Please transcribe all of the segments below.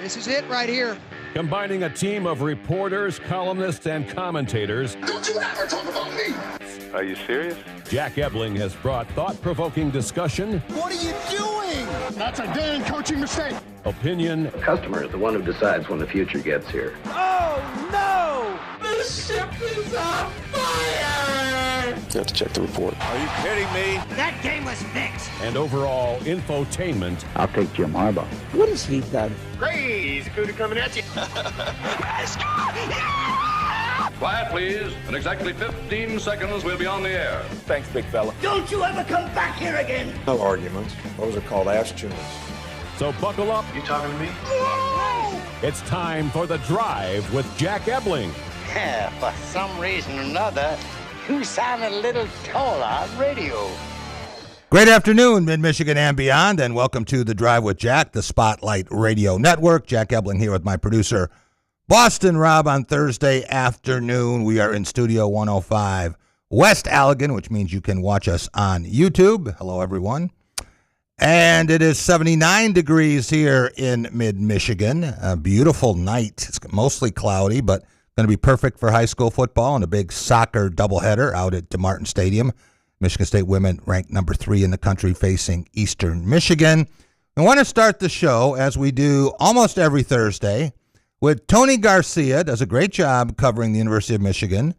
This is it right here. Combining a team of reporters, columnists, and commentators. Don't you ever talk about me! Are you serious? Jack Ebling has brought thought-provoking discussion. What are you doing? That's a damn coaching mistake! Opinion. The customer is the one who decides when the future gets here. Oh, no! The ship is on fire! You have to check the report. Are you kidding me? That game was fixed. And overall infotainment. I'll take Jim Harbaugh. What has he done? Crazy cootie coming at you. Quiet, please. In exactly 15 seconds, we'll be on the air. Thanks, big fella. Don't you ever come back here again. No arguments. Those are called ass tunes. So buckle up. You talking to me? It's time for The Drive with Jack Ebling. Yeah, for some reason or another, you sound a little taller on radio. Great afternoon, Mid-Michigan and beyond, and welcome to The Drive with Jack, the Spotlight Radio Network. Jack Ebling here with my producer, Boston Rob, on Thursday afternoon. We are in Studio 105 West Allegan, which means you can watch us on YouTube. Hello, everyone. And it is 79 degrees here in mid-Michigan. A beautiful night. It's mostly cloudy, but going to be perfect for high school football and a big soccer doubleheader out at DeMartin Stadium. Michigan State women ranked number 3 in the country facing Eastern Michigan. I want to start the show, as we do almost every Thursday, with Tony Garcia. Does a great job covering the University of Michigan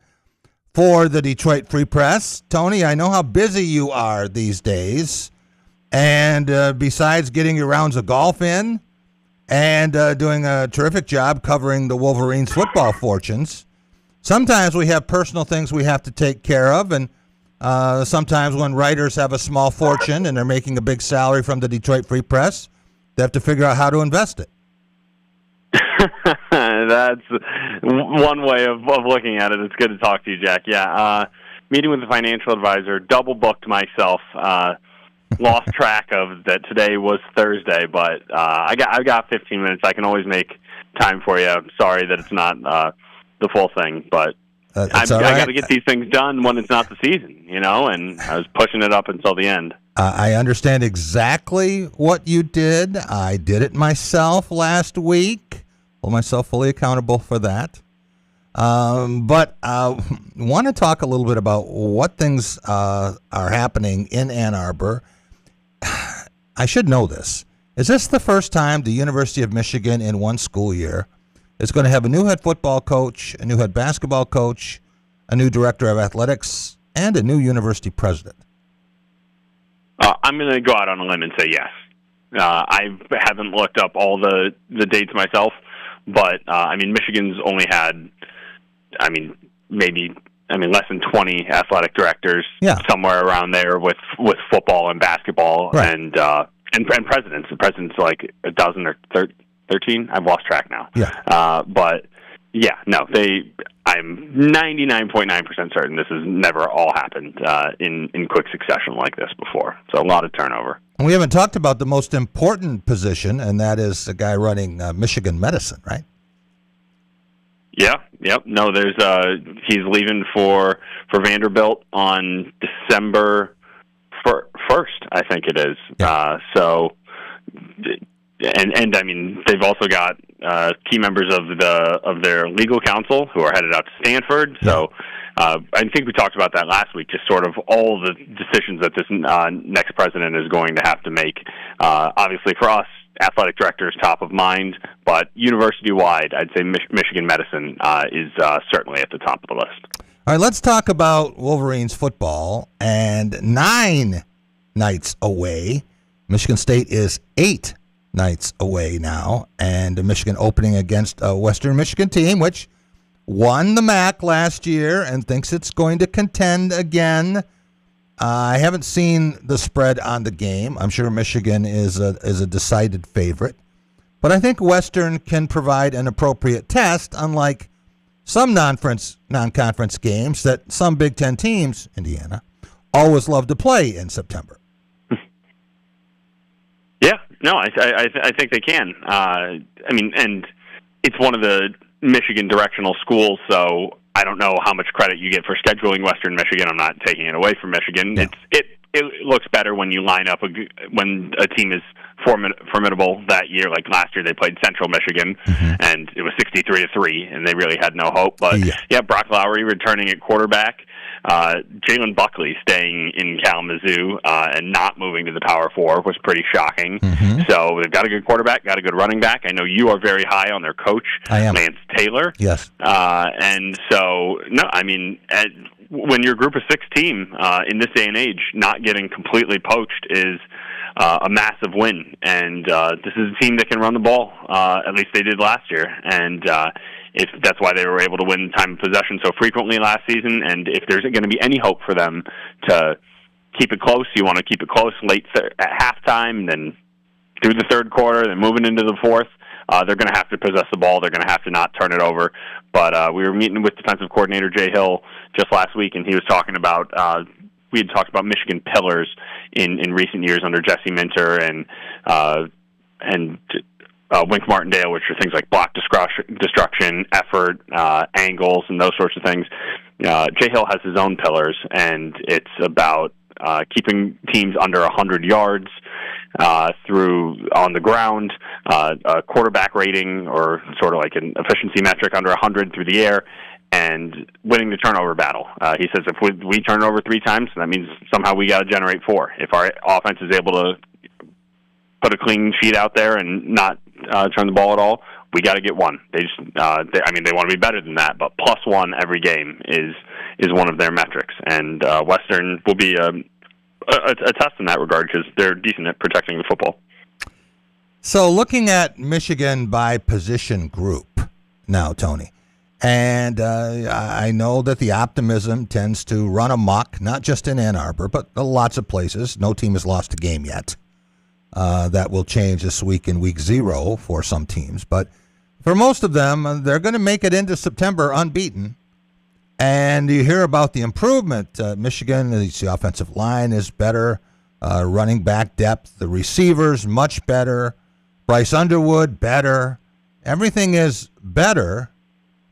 for the Detroit Free Press. Tony, I know how busy you are these days. And besides getting your rounds of golf in and doing a terrific job covering the Wolverines' football fortunes, sometimes we have personal things we have to take care of. And sometimes when writers have a small fortune and they're making a big salary from the Detroit Free Press, they have to figure out how to invest it. That's one way of looking at it. It's good to talk to you, Jack. Yeah, meeting with the financial advisor, double booked myself. Lost track of that today was Thursday, but I've got 15 minutes. I can always make time for you. I'm sorry that it's not the full thing, but I got to get these things done when it's not the season, and I was pushing it up until the end. I understand exactly what you did. I did it myself last week. Hold myself fully accountable for that. But I want to talk a little bit about what things are happening in Ann Arbor. I should know this. Is this the first time the University of Michigan in one school year is going to have a new head football coach, a new head basketball coach, a new director of athletics, and a new university president? I'm going to go out on a limb and say yes. I haven't looked up all the dates myself, but Michigan's only had, less than 20 athletic directors, somewhere around there with football and basketball, right. and presidents. The president's like a dozen or 13. I've lost track now. Yeah. I'm 99.9% certain this has never all happened in quick succession like this before. So a lot of turnover. And we haven't talked about the most important position, and that is the guy running Michigan medicine, right? Yeah, yep. No, he's leaving for Vanderbilt on December 1st, I think it is. Yeah. They've also got key members of their legal counsel who are headed out to Stanford. So I think we talked about that last week, just sort of all the decisions that this next president is going to have to make. Obviously, for us, athletic director is top of mind, but university-wide, I'd say Michigan medicine is certainly at the top of the list. All right, let's talk about Wolverines football. And 9 nights away, Michigan State is 8 nights away now, and Michigan opening against a Western Michigan team, which won the MAC last year and thinks it's going to contend again. I haven't seen the spread on the game. I'm sure Michigan is a decided favorite. But I think Western can provide an appropriate test, unlike some non-conference games that some Big Ten teams, Indiana, always love to play in September. Yeah, no, I think they can. And it's one of the Michigan directional schools, so I don't know how much credit you get for scheduling Western Michigan. I'm not taking it away from Michigan. Yeah. it looks better when you line up when a team is formidable that year. Like last year, they played Central Michigan, and it was 63-3, and they really had no hope. But yeah, Brock Lowry returning at quarterback. Jalen Buckley staying in Kalamazoo and not moving to the Power 4 was pretty shocking. So they've got a good quarterback, got a good running back. I know you are very high on their coach, Lance Taylor. Yes. And so, no, I mean, when you're a group of 6 team in this day and age, not getting completely poached is a massive win. And this is a team that can run the ball. At least they did last year. And if that's why they were able to win time of possession so frequently last season. And if there's going to be any hope for them to keep it close, you want to keep it close late at halftime, then through the third quarter, then moving into the fourth. They're going to have to possess the ball. They're going to have to not turn it over. But we were meeting with defensive coordinator Jay Hill just last week, and he was talking about we had talked about Michigan pillars in recent years under Jesse Minter and Wink Martindale, which are things like block destruction, effort, angles, and those sorts of things. Jay Hill has his own pillars, and it's about keeping teams under 100 yards through on the ground, a quarterback rating or sort of like an efficiency metric under 100 through the air, and winning the turnover battle. He says if we turn over 3 times, that means somehow we got to generate 4. If our offense is able to put a clean sheet out there and not turn the ball at all, we got to get 1. They just, they want to be better than that, but +1 every game is one of their metrics, and Western will be a test in that regard because they're decent at protecting the football. So looking at Michigan by position group now, Tony, and I know that the optimism tends to run amok, not just in Ann Arbor, but lots of places. No team has lost a game yet. That will change this week in week 0 for some teams. But for most of them, they're going to make it into September unbeaten. And you hear about the improvement. Michigan, the offensive line is better. Running back depth. The receivers, much better. Bryce Underwood, better. Everything is better.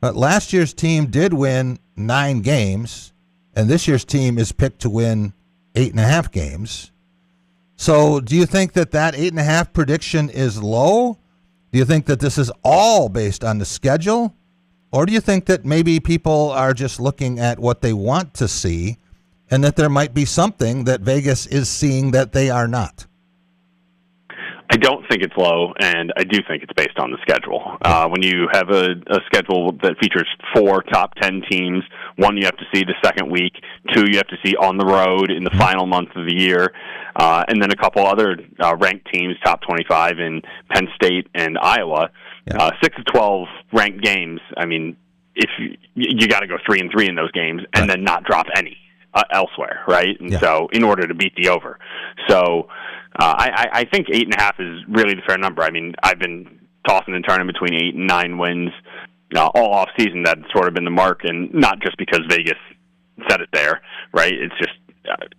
But last year's team did win 9 games. And this year's team is picked to win 8.5 games. So do you think that 8.5 prediction is low? Do you think that this is all based on the schedule? Or do you think that maybe people are just looking at what they want to see and that there might be something that Vegas is seeing that they are not? I don't think it's low, and I do think it's based on the schedule. When you have a schedule that features 4 top 10 teams, 1 you have to see the second week, 2 you have to see on the road in the final month of the year, and then a couple other ranked teams, top 25 in Penn State and Iowa. 6 of 12 ranked games. I mean, if you got to go 3-3 in those games and then not drop any elsewhere, right? And so in order to beat the over. So I think 8.5 is really the fair number. I mean, I've been tossing and turning between 8 and 9 wins all off season. That's sort of been the mark, and not just because Vegas said it there, right? It's just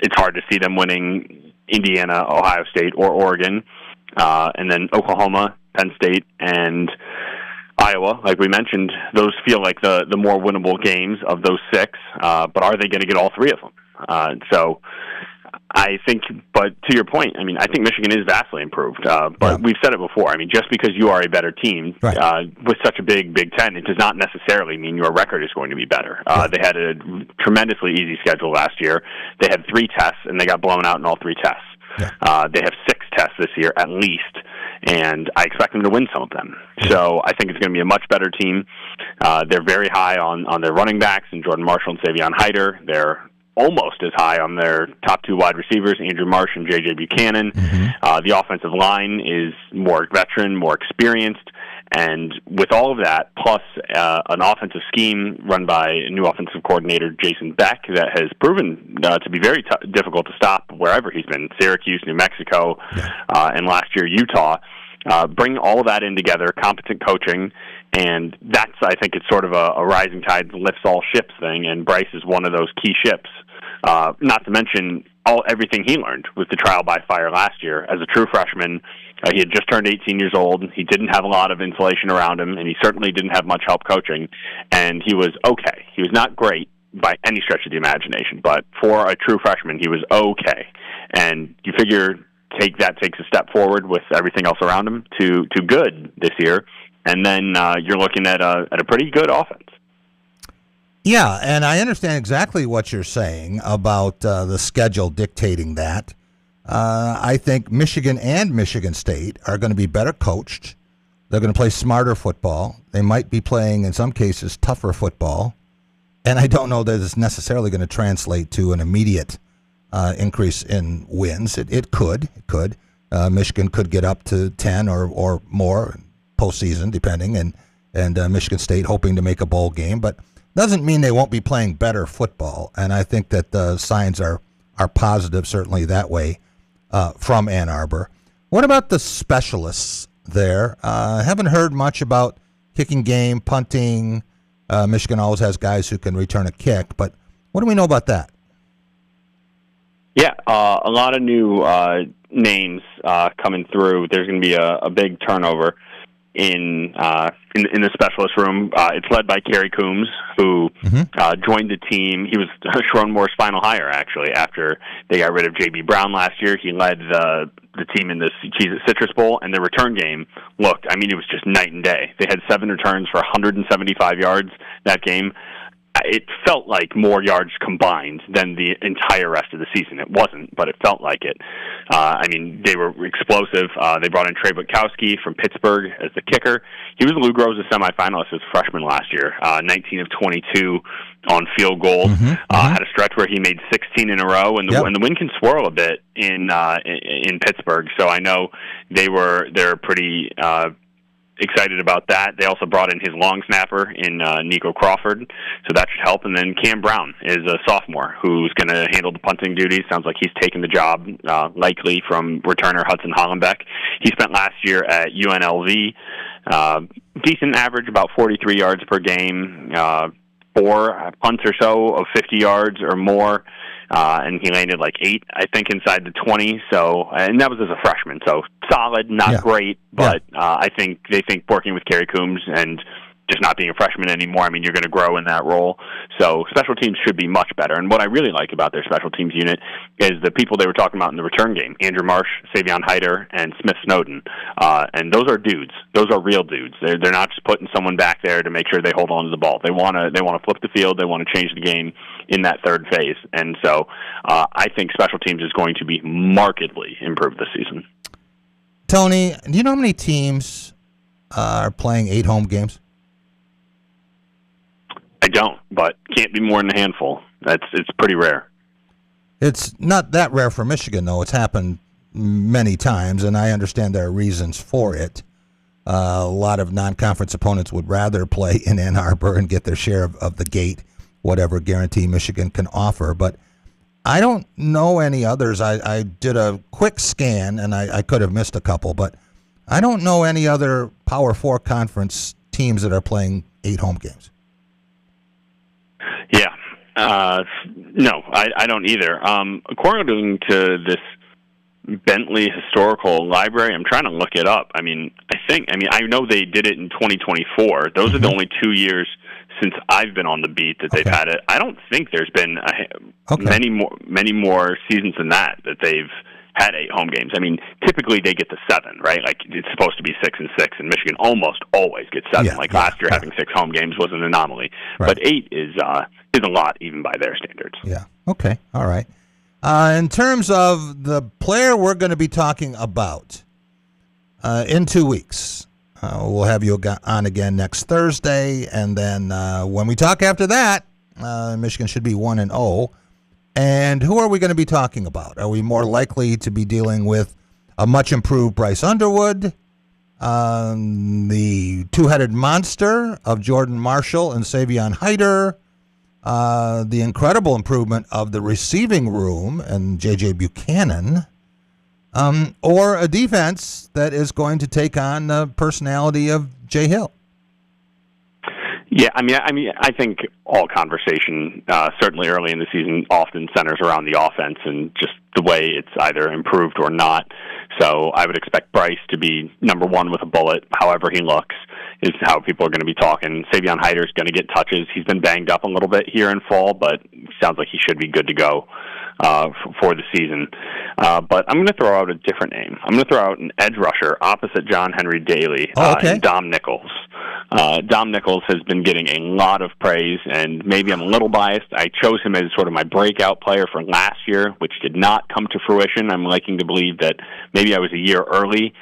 it's hard to see them winning Indiana, Ohio State, or Oregon, and then Oklahoma, Penn State, and Iowa, like we mentioned. Those feel like the more winnable games of those 6, but are they going to get all 3 of them? So I think, but to your point, I mean, I think Michigan is vastly improved. But we've said it before. I mean, just because you are a better team with such a big Big Ten, it does not necessarily mean your record is going to be better. They had a tremendously easy schedule last year. They had 3 tests, and they got blown out in all 3 tests. They have 6 tests this year at least, and I expect them to win some of them. So I think it's going to be a much better team. They're very high on their running backs, and Jordan Marshall and Savion Hyder. They're almost as high on their top 2 wide receivers, Andrew Marsh and J.J. Buchanan. The offensive line is more veteran, more experienced, and with all of that, plus an offensive scheme run by a new offensive coordinator, Jason Beck, that has proven to be very difficult to stop wherever he's been, Syracuse, New Mexico, and last year Utah. Bring all of that in together, competent coaching, and that's, I think, it's sort of a rising tide lifts all ships thing, and Bryce is one of those key ships. Not to mention everything he learned with the trial by fire last year. As a true freshman, he had just turned 18 years old. He didn't have a lot of insulation around him, and he certainly didn't have much help coaching, and he was okay. He was not great, by any stretch of the imagination, but for a true freshman, he was okay. And you figure takes a step forward with everything else around him to good this year, and then you're looking at a pretty good offense. Yeah, and I understand exactly what you're saying about the schedule dictating that. I think Michigan and Michigan State are going to be better coached. They're going to play smarter football. They might be playing, in some cases, tougher football. And I don't know that it's necessarily going to translate to an immediate increase in wins. It could. Michigan could get up to 10 or more postseason, depending, and Michigan State hoping to make a bowl game. But doesn't mean they won't be playing better football. And I think that the signs are positive, certainly that way, from Ann Arbor. What about the specialists there? Haven't heard much about kicking game, punting. Michigan always has guys who can return a kick, but what do we know about that? Yeah, a lot of new names coming through. There's going to be a big turnover in the specialist room. It's led by Kerry Coombs, who joined the team. He was Sharon Moore's final hire, actually, after they got rid of J.B. Brown last year. He led the team in the Cheez-It Citrus Bowl, and the return game looked, it was just night and day. They had 7 returns for 175 yards that game. It felt like more yards combined than the entire rest of the season. It wasn't, but it felt like it. They were explosive. They brought in Trey Butkowski from Pittsburgh as the kicker. He was Lou Groza semifinalist as a freshman last year, 19 of 22 on field goals. Had a stretch where he made 16 in a row, and the wind can swirl a bit in Pittsburgh. So I know they're pretty excited about that. They also brought in his long snapper in Nico Crawford, so that should help. And then Cam Brown is a sophomore who's going to handle the punting duties. Sounds like he's taken the job, likely from returner Hudson Hollenbeck. He spent last year at UNLV. Decent average, about 43 yards per game, 4 punts or so of 50 yards or more. And he landed like 8, I think, inside the 20. So, and that was as a freshman. So solid, not great, but I think they think working with Kerry Coombs and just not being a freshman anymore, you're going to grow in that role. So special teams should be much better. And what I really like about their special teams unit is the people they were talking about in the return game: Andrew Marsh, Savion Hyder, and Smith Snowden. And those are dudes. Those are real dudes. They're not just putting someone back there to make sure they hold on to the ball. They want to flip the field. They want to change the game in that third phase. And so I think special teams is going to be markedly improved this season. Tony, do you know how many teams are playing 8 home games? I don't, but can't be more than a handful. It's pretty rare. It's not that rare for Michigan, though. It's happened many times, and I understand there are reasons for it. A lot of non-conference opponents would rather play in Ann Arbor and get their share of the gate, whatever guarantee Michigan can offer. But I don't know any others. I did a quick scan, and I could have missed a couple, but I don't know any other Power 4 conference teams that are playing 8 home games. Yeah. No, I don't either. According to this Bentley Historical Library, I'm trying to look it up. I know they did it in 2024. Those are the only 2 years since I've been on the beat that they've had it. I don't think there's been many more seasons than that they've had 8 home games. Typically they get to 7, right? Like it's supposed to be 6 and 6, and Michigan almost always gets 7. Last year having 6 home games was an anomaly, but 8 is a lot even by their standards. Yeah. Okay. All right. In terms of the player we're going to be talking about in 2 weeks, we'll have you on again next Thursday, and then when we talk after that, Michigan should be 1-0. And who are we going to be talking about? Are we more likely to be dealing with a much improved Bryce Underwood, the two-headed monster of Jordan Marshall and Savion Hyder, the incredible improvement of the receiving room and J.J. Buchanan, or a defense that is going to take on the personality of Jay Hill? Yeah, I think all conversation, certainly early in the season, often centers around the offense and just the way it's either improved or not. So I would expect Bryce to be number 1 with a bullet, however he looks. is how people are going to be talking. Savion Hyder's going to get touches. He's been banged up a little bit here in fall, but sounds like he should be good to go for the season. But I'm going to throw out a different name. I'm going to throw out an edge rusher opposite John Henry Daly, and Dom Nichols. Dom Nichols has been getting a lot of praise, and maybe I'm a little biased. I chose him as sort of my breakout player for last year, which did not come to fruition. I'm liking to believe that maybe I was a year early.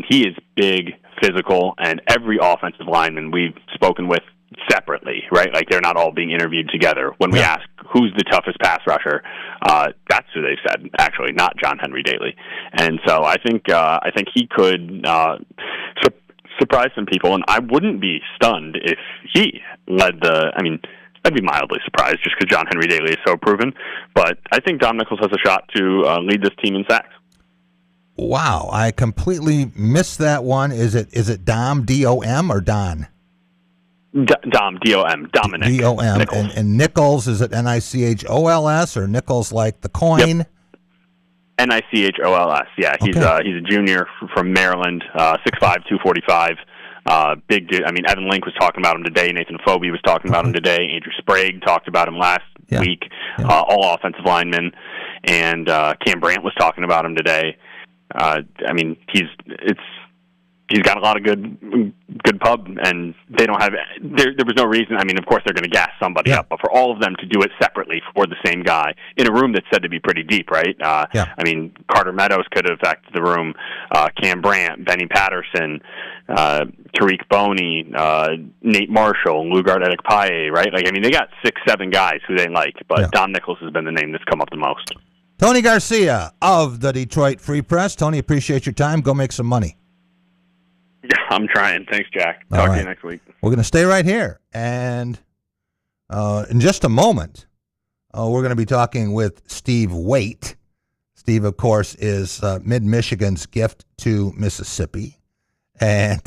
He is big, physical, and every offensive lineman we've spoken with separately, right? Like, they're not all being interviewed together. When we ask who's the toughest pass rusher, that's who they said, actually, not John Henry Daly. And so I think he could surprise some people, and I wouldn't be stunned if he led I'd be mildly surprised just because John Henry Daly is so proven, but I think Dom Nichols has a shot to lead this team in sacks. Wow, I completely missed that one. Is it Dom, D-O-M, or Don? Dom, D-O-M, Dominic. D-O-M, and Nichols, is it N-I-C-H-O-L-S, or Nichols like the coin? Yep. Nichols, yeah. He's a junior from Maryland, 6'5", 245. Big dude. Evan Link was talking about him today. Nathan Phobie was talking about him today. Andrew Sprague talked about him last week. All offensive linemen. And Cam Brandt was talking about him today. He's got a lot of good pub, and they don't have. There was no reason. Of course they're going to gas somebody up, but for all of them to do it separately for the same guy in a room that's said to be pretty deep, right? Carter Meadows could have affected the room. Cam Brandt, Benny Patterson, Tariq Boney, Nate Marshall, Lugard Edekpaye, right? They got 6-7 guys who they like, but Dom Nichols has been the name that's come up the most. Tony Garcia of the Detroit Free Press. Tony, appreciate your time. Go make some money. Yeah, I'm trying. Thanks, Jack. Talk to you next week. We're going to stay right here. And in just a moment, we're going to be talking with Steve Waite. Steve, of course, is Mid-Michigan's gift to Mississippi. And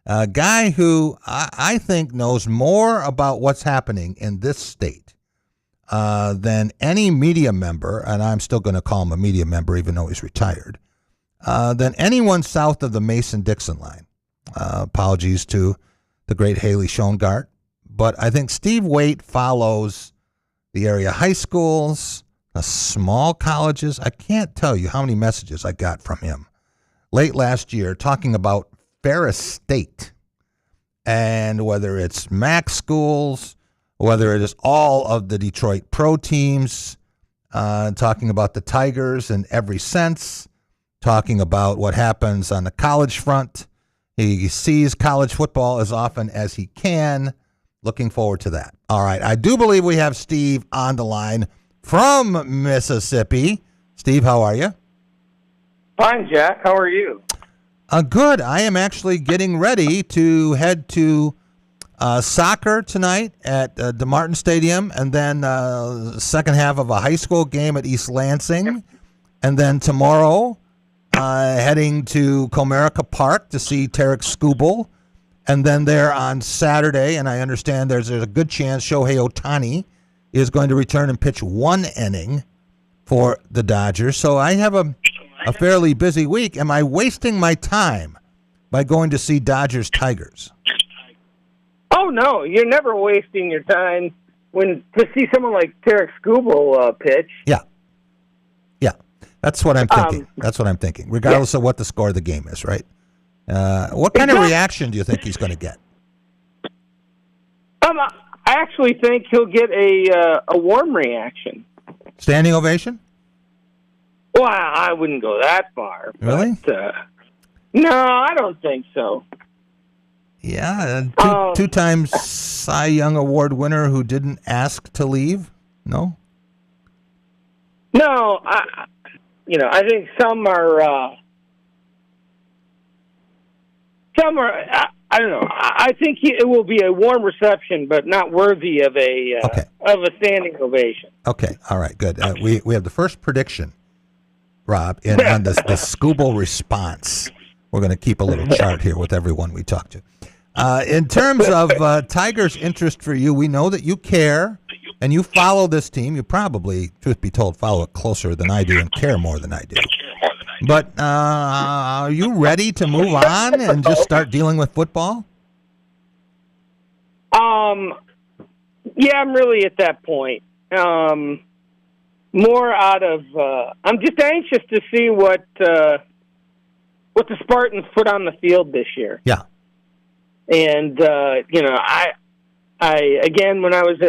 a guy who I think knows more about what's happening in this state than any media member, and I'm still going to call him a media member even though he's retired, than anyone south of the Mason-Dixon line. Apologies to the great Haley Schoengart. But I think Steve Waite follows the area high schools, the small colleges. I can't tell you how many messages I got from him late last year talking about Ferris State and whether it's MAC schools, whether it is all of the Detroit pro teams, talking about the Tigers in every sense, talking about what happens on the college front. He sees college football as often as he can. Looking forward to that. All right. I do believe we have Steve on the line from Mississippi. Steve, how are you? Fine, Jack. How are you? Good. I am actually getting ready to head to soccer tonight at DeMartin Stadium, and then second half of a high school game at East Lansing. And then tomorrow, heading to Comerica Park to see Tarek Skubal. And then there on Saturday, and I understand there's a good chance Shohei Ohtani is going to return and pitch one inning for the Dodgers. So I have a fairly busy week. Am I wasting my time by going to see Dodgers Tigers? Oh, no. You're never wasting your time to see someone like Tarek Skubal pitch. Yeah. That's what I'm thinking. Regardless of what the score of the game is, right? What kind of reaction do you think he's going to get? I actually think he'll get a warm reaction. Standing ovation? Well, I wouldn't go that far. Really? But, no, I don't think so. Yeah, two times Cy Young Award winner who didn't ask to leave? No? No, I think some are, I don't know. I think it will be a warm reception, but not worthy of a standing ovation. Okay, all right, good. We have the first prediction, Rob, on the Skubal response. We're going to keep a little chart here with everyone we talk to. In terms of Tigers' interest for you, we know that you care and you follow this team. You probably, truth be told, follow it closer than I do and care more than I do. But are you ready to move on and just start dealing with football? Yeah, I'm really at that point. More out of, I'm just anxious to see what the Spartans put on the field this year. Yeah. And I again, when I was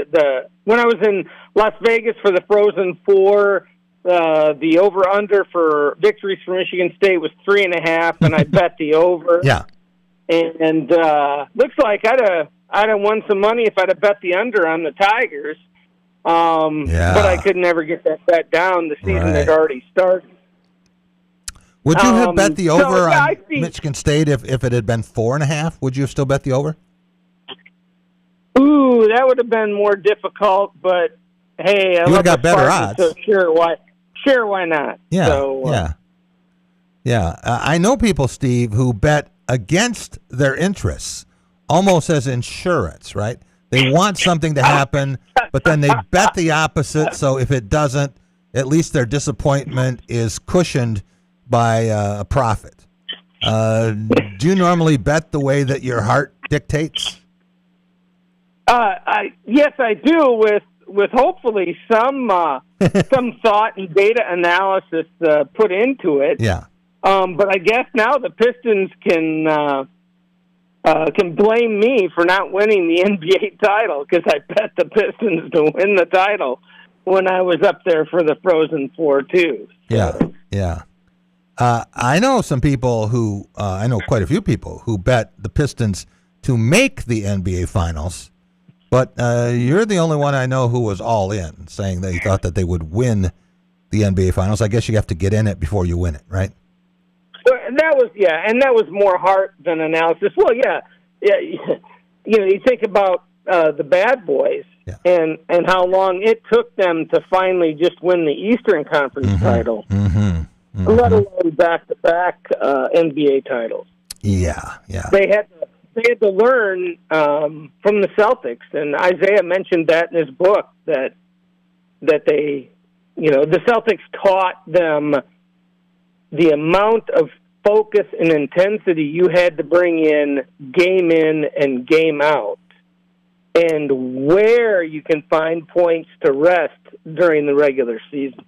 in Las Vegas for the Frozen Four, the over under for victories for Michigan State was 3.5, and I bet the over. Yeah. And looks like I'd have won some money if I'd have bet the under on the Tigers. But I could never get that bet down. The season had already started. Would you have bet the over on see, Michigan State if it had been 4.5? Would you have still bet the over? Ooh, that would have been more difficult. But hey, I you would love have got the better Spartans, odds. So sure, why not? Yeah, so, yeah. I know people, Steve, who bet against their interests, almost as insurance, right? They want something to happen, but then they bet the opposite. So if it doesn't, at least their disappointment is cushioned by a profit. Do you normally bet the way that your heart dictates? Yes, I do. With hopefully some thought and data analysis put into it. Yeah. But I guess now the Pistons can blame me for not winning the NBA title because I bet the Pistons to win the title when I was up there for the Frozen Four too. So. Yeah. I know some people who I know quite a few people who bet the Pistons to make the NBA Finals, but you're the only one I know who was all in, saying they thought that they would win the NBA Finals. I guess you have to get in it before you win it, right? And that was more heart than analysis. Well, yeah. You think about the Bad Boys and how long it took them to finally just win the Eastern Conference title, let alone back-to-back NBA titles. Yeah. They had to learn from the Celtics, and Isaiah mentioned that in his book that they, the Celtics taught them the amount of focus and intensity you had to bring in and game out, and where you can find points to rest during the regular season.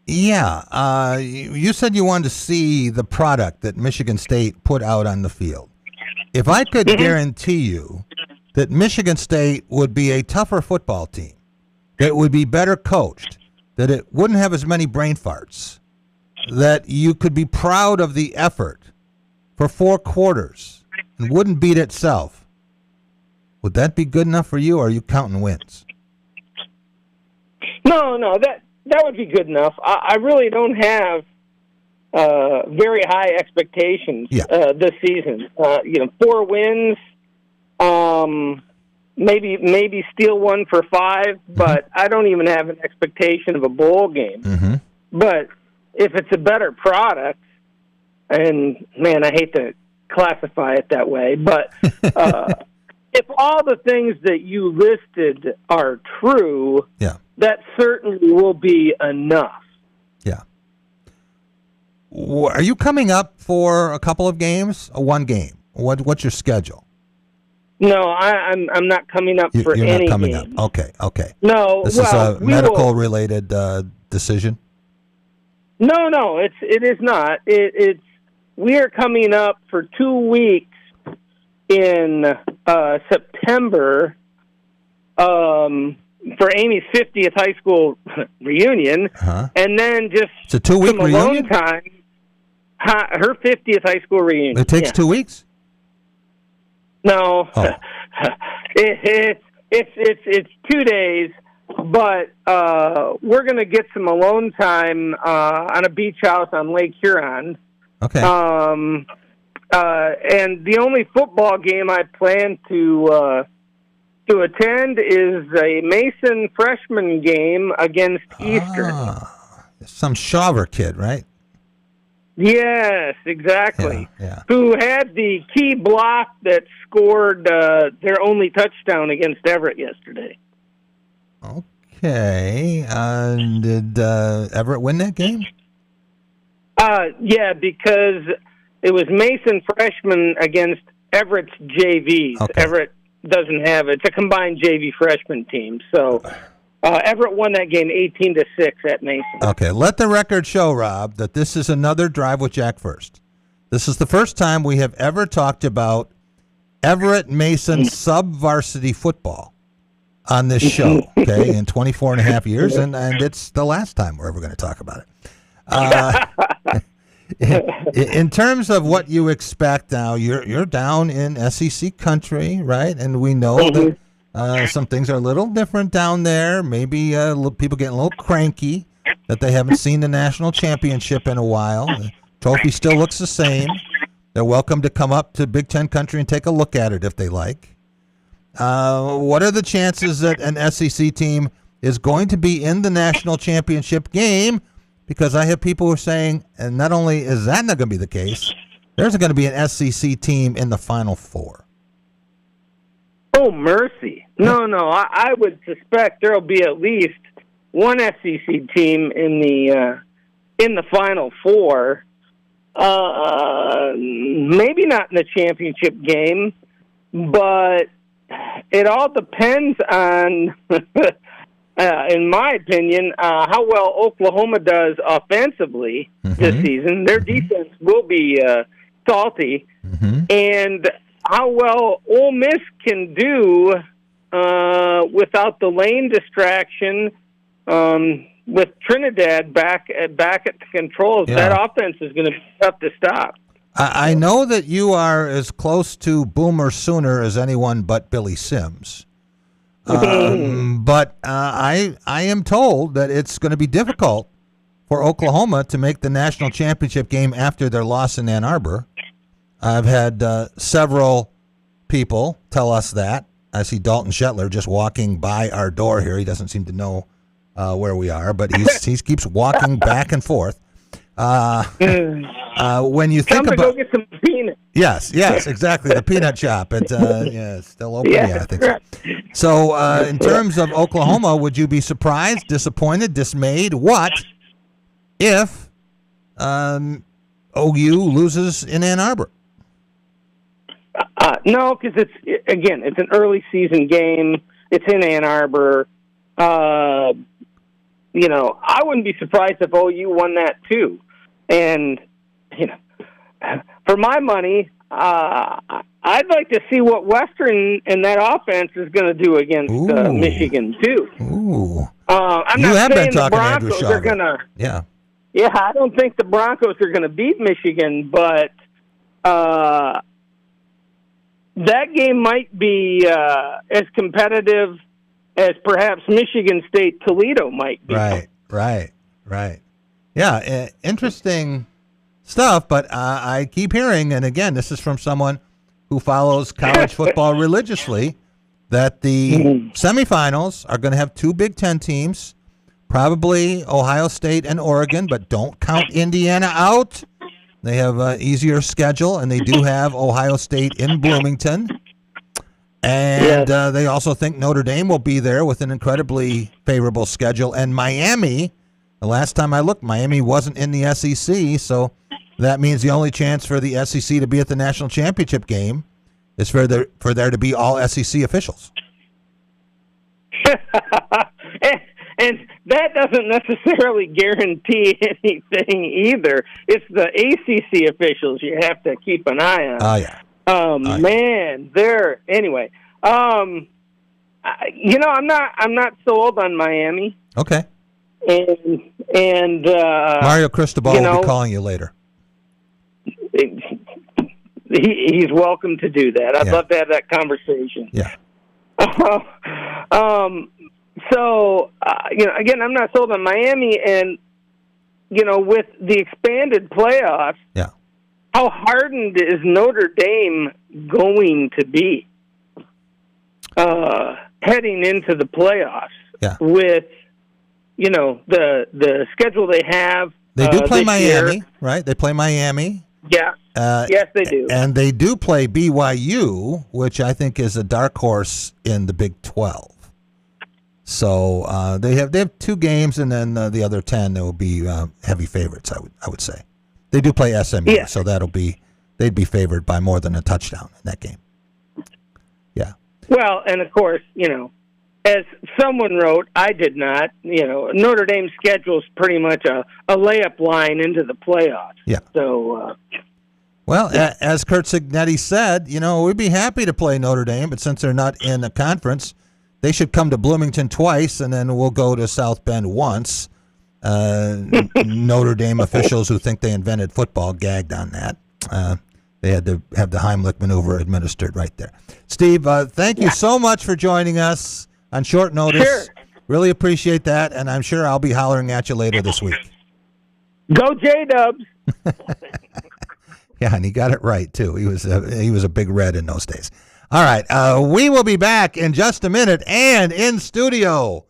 Yeah. You said you wanted to see the product that Michigan State put out on the field. If I could guarantee you that Michigan State would be a tougher football team, that it would be better coached, that it wouldn't have as many brain farts, that you could be proud of the effort for 4 quarters and wouldn't beat itself, would that be good enough for you, or are you counting wins? No, that would be good enough. I really don't have very high expectations this season. 4 wins, maybe steal one for 5, but I don't even have an expectation of a bowl game. But if it's a better product, and man, I hate to classify it that way, but if all the things that you listed are true, that certainly will be enough. Yeah. Are you coming up for a couple of games? One game? What's your schedule? No, I'm not coming up for you're any not coming game. up. Okay. No, this is a medical related decision. No, it is not. We are coming up for 2 weeks in September for Amy's 50th high school reunion, and then just it's a 2-week reunion time. Her 50th high school reunion. It takes 2 weeks. No, it's 2 days. But we're going to get some alone time on a beach house on Lake Huron. Okay. And the only football game I plan to attend is a Mason freshman game against Eastern. Some Shaver kid, right? Yes, exactly. Yeah. Who had the key block that scored their only touchdown against Everett yesterday. Okay. Did Everett win that game? Yeah, because it was Mason freshmen against Everett's JVs. Okay. Everett doesn't have it. It's a combined JV freshman team. So Everett won that game 18-6 at Mason. Okay, let the record show, Rob, that this is another Drive with Jack First. This is the first time we have ever talked about Everett Mason sub-varsity football on this show, okay, in 24 and a half years, and it's the last time we're ever going to talk about it. In terms of what you expect now, you're down in SEC country, right? And we know that some things are a little different down there. Maybe people getting a little cranky that they haven't seen the national championship in a while. The trophy still looks the same. They're welcome to come up to Big Ten country and take a look at it if they like. What are the chances that an SEC team is going to be in the national championship game? Because I have people who are saying, and not only is that not going to be the case, there's going to be an SEC team in the Final Four. Oh, mercy. No. I would suspect there will be at least one SEC team in the Final Four. Maybe not in the championship game, but it all depends on, in my opinion, how well Oklahoma does offensively this season. Their defense will be salty, and how well Ole Miss can do without the lane distraction. With Trinidad back at the controls, that offense is going to be tough to stop. I know that you are as close to Boomer Sooner as anyone but Billy Sims. But I am told that it's going to be difficult for Oklahoma to make the national championship game after their loss in Ann Arbor. I've had several people tell us that. I see Dalton Shetler just walking by our door here. He doesn't seem to know where we are, but he keeps walking back and forth. When you think about, go get some peanuts. Yes, exactly. The peanut shop. It's still open. Yeah, I think so. So, in terms of Oklahoma, would you be surprised, disappointed, dismayed? What if OU loses in Ann Arbor? No, because it's an early season game. It's in Ann Arbor. I wouldn't be surprised if OU won that too. And for my money, I'd like to see what Western and that offense is going to do against Michigan too. Ooh. I'm you not have saying been talking the Broncos to Andrew are going to. Yeah. Yeah, I don't think the Broncos are going to beat Michigan, but that game might be as competitive as perhaps Michigan State Toledo might be. Right. Yeah, interesting stuff, but I keep hearing, and again, this is from someone who follows college football religiously, that the semifinals are going to have two Big Ten teams, probably Ohio State and Oregon, but don't count Indiana out. They have an easier schedule, and they do have Ohio State in Bloomington. And they also think Notre Dame will be there with an incredibly favorable schedule. And Miami, the last time I looked, Miami wasn't in the SEC, so that means the only chance for the SEC to be at the national championship game is for there to be all SEC officials. And that doesn't necessarily guarantee anything either. It's the ACC officials you have to keep an eye on. Oh, yeah. Man, anyway. I'm not sold on Miami. Okay. And Mario Cristobal will be calling you later. He's welcome to do that. I'd love to have that conversation. Yeah. Again, I'm not sold on Miami, and with the expanded playoffs. Yeah. How hardened is Notre Dame going to be heading into the playoffs? Yeah. With the schedule they have. They do play Miami, year. right? They play Miami. Yeah. Yes, they do. And they do play BYU, which I think is a dark horse in the Big 12. So they have two games, and then the other 10 will be heavy favorites. I would say. They do play SMU, so they'd be favored by more than a touchdown in that game. Yeah. Well, and of course, as someone wrote, I did not, Notre Dame's schedule is pretty much a layup line into the playoffs. Yeah. So, well, as Curt Cignetti said, we'd be happy to play Notre Dame, but since they're not in the conference, they should come to Bloomington twice, and then we'll go to South Bend once. Notre Dame officials who think they invented football gagged on that. They had to have the Heimlich maneuver administered right there. Steve, thank you so much for joining us on short notice. Sure. Really appreciate that, and I'm sure I'll be hollering at you later this week. Go J-Dubs! Yeah, and he got it right, too. He was a big red in those days. All right, we will be back in just a minute, and in studio,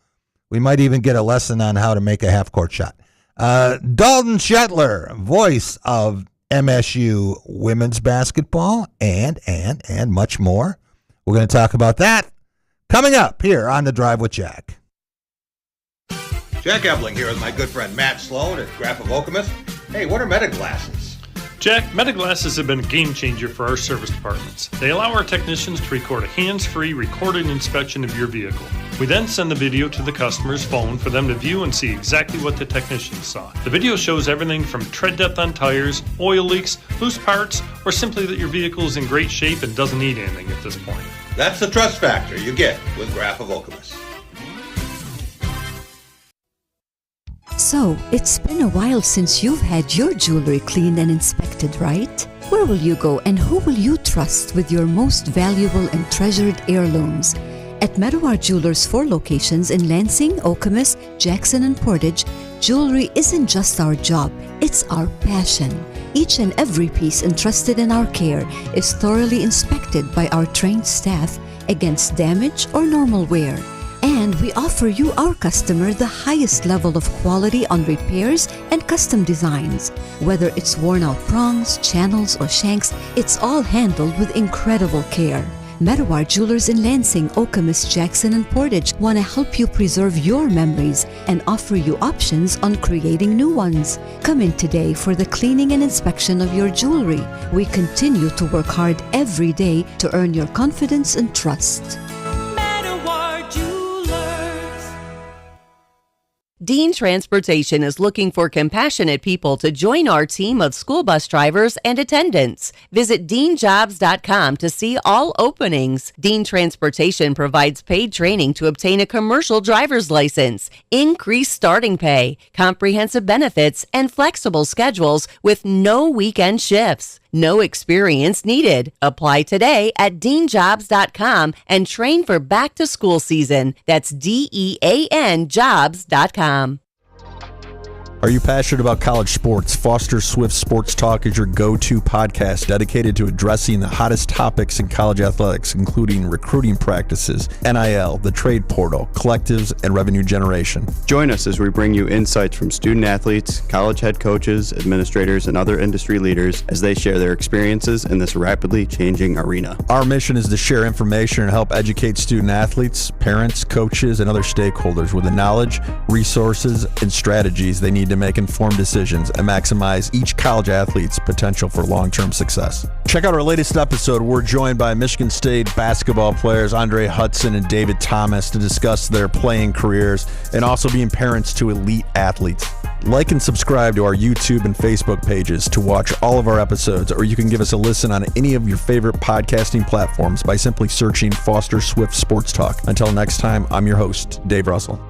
we might even get a lesson on how to make a half-court shot. Dalton Shetler, voice of MSU women's basketball, and much more. We're going to talk about that coming up here on The Drive with Jack. Jack Ebling here with my good friend Matt Sloan at Graph of Okemos. Hey, what are MetaGlasses? Jack, MetaGlasses have been a game changer for our service departments. They allow our technicians to record a hands-free recorded inspection of your vehicle. We then send the video to the customer's phone for them to view and see exactly what the technician saw. The video shows everything from tread depth on tires, oil leaks, loose parts, or simply that your vehicle is in great shape and doesn't need anything at this point. That's the trust factor you get with Graph of Okemos. So, it's been a while since you've had your jewelry cleaned and inspected, right? Where will you go and who will you trust with your most valuable and treasured heirlooms? At Meadowar Jewelers' 4 locations in Lansing, Okemos, Jackson, and Portage, jewelry isn't just our job, it's our passion. Each and every piece entrusted in our care is thoroughly inspected by our trained staff against damage or normal wear. And we offer you, our customer, the highest level of quality on repairs and custom designs. Whether it's worn out prongs, channels, or shanks, it's all handled with incredible care. Meadowar Jewelers in Lansing, Okemos, Jackson, and Portage want to help you preserve your memories and offer you options on creating new ones. Come in today for the cleaning and inspection of your jewelry. We continue to work hard every day to earn your confidence and trust. Dean Transportation is looking for compassionate people to join our team of school bus drivers and attendants. Visit deanjobs.com to see all openings. Dean Transportation provides paid training to obtain a commercial driver's license, increased starting pay, comprehensive benefits, and flexible schedules with no weekend shifts. No experience needed. Apply today at deanjobs.com and train for back to school season. That's DEAN jobs.com. Are you passionate about college sports? Foster Swift Sports Talk is your go-to podcast dedicated to addressing the hottest topics in college athletics, including recruiting practices, NIL, the trade portal, collectives, and revenue generation. Join us as we bring you insights from student athletes, college head coaches, administrators, and other industry leaders as they share their experiences in this rapidly changing arena. Our mission is to share information and help educate student athletes, parents, coaches, and other stakeholders with the knowledge, resources, and strategies they need to make informed decisions and maximize each college athlete's potential for long-term success. Check out our latest episode. We're joined by Michigan State basketball players Andre Hudson and David Thomas to discuss their playing careers and also being parents to elite athletes. Like and subscribe to our YouTube and Facebook pages to watch all of our episodes, or you can give us a listen on any of your favorite podcasting platforms by simply searching Foster Swift Sports Talk. Until next time, I'm your host, Dave Russell.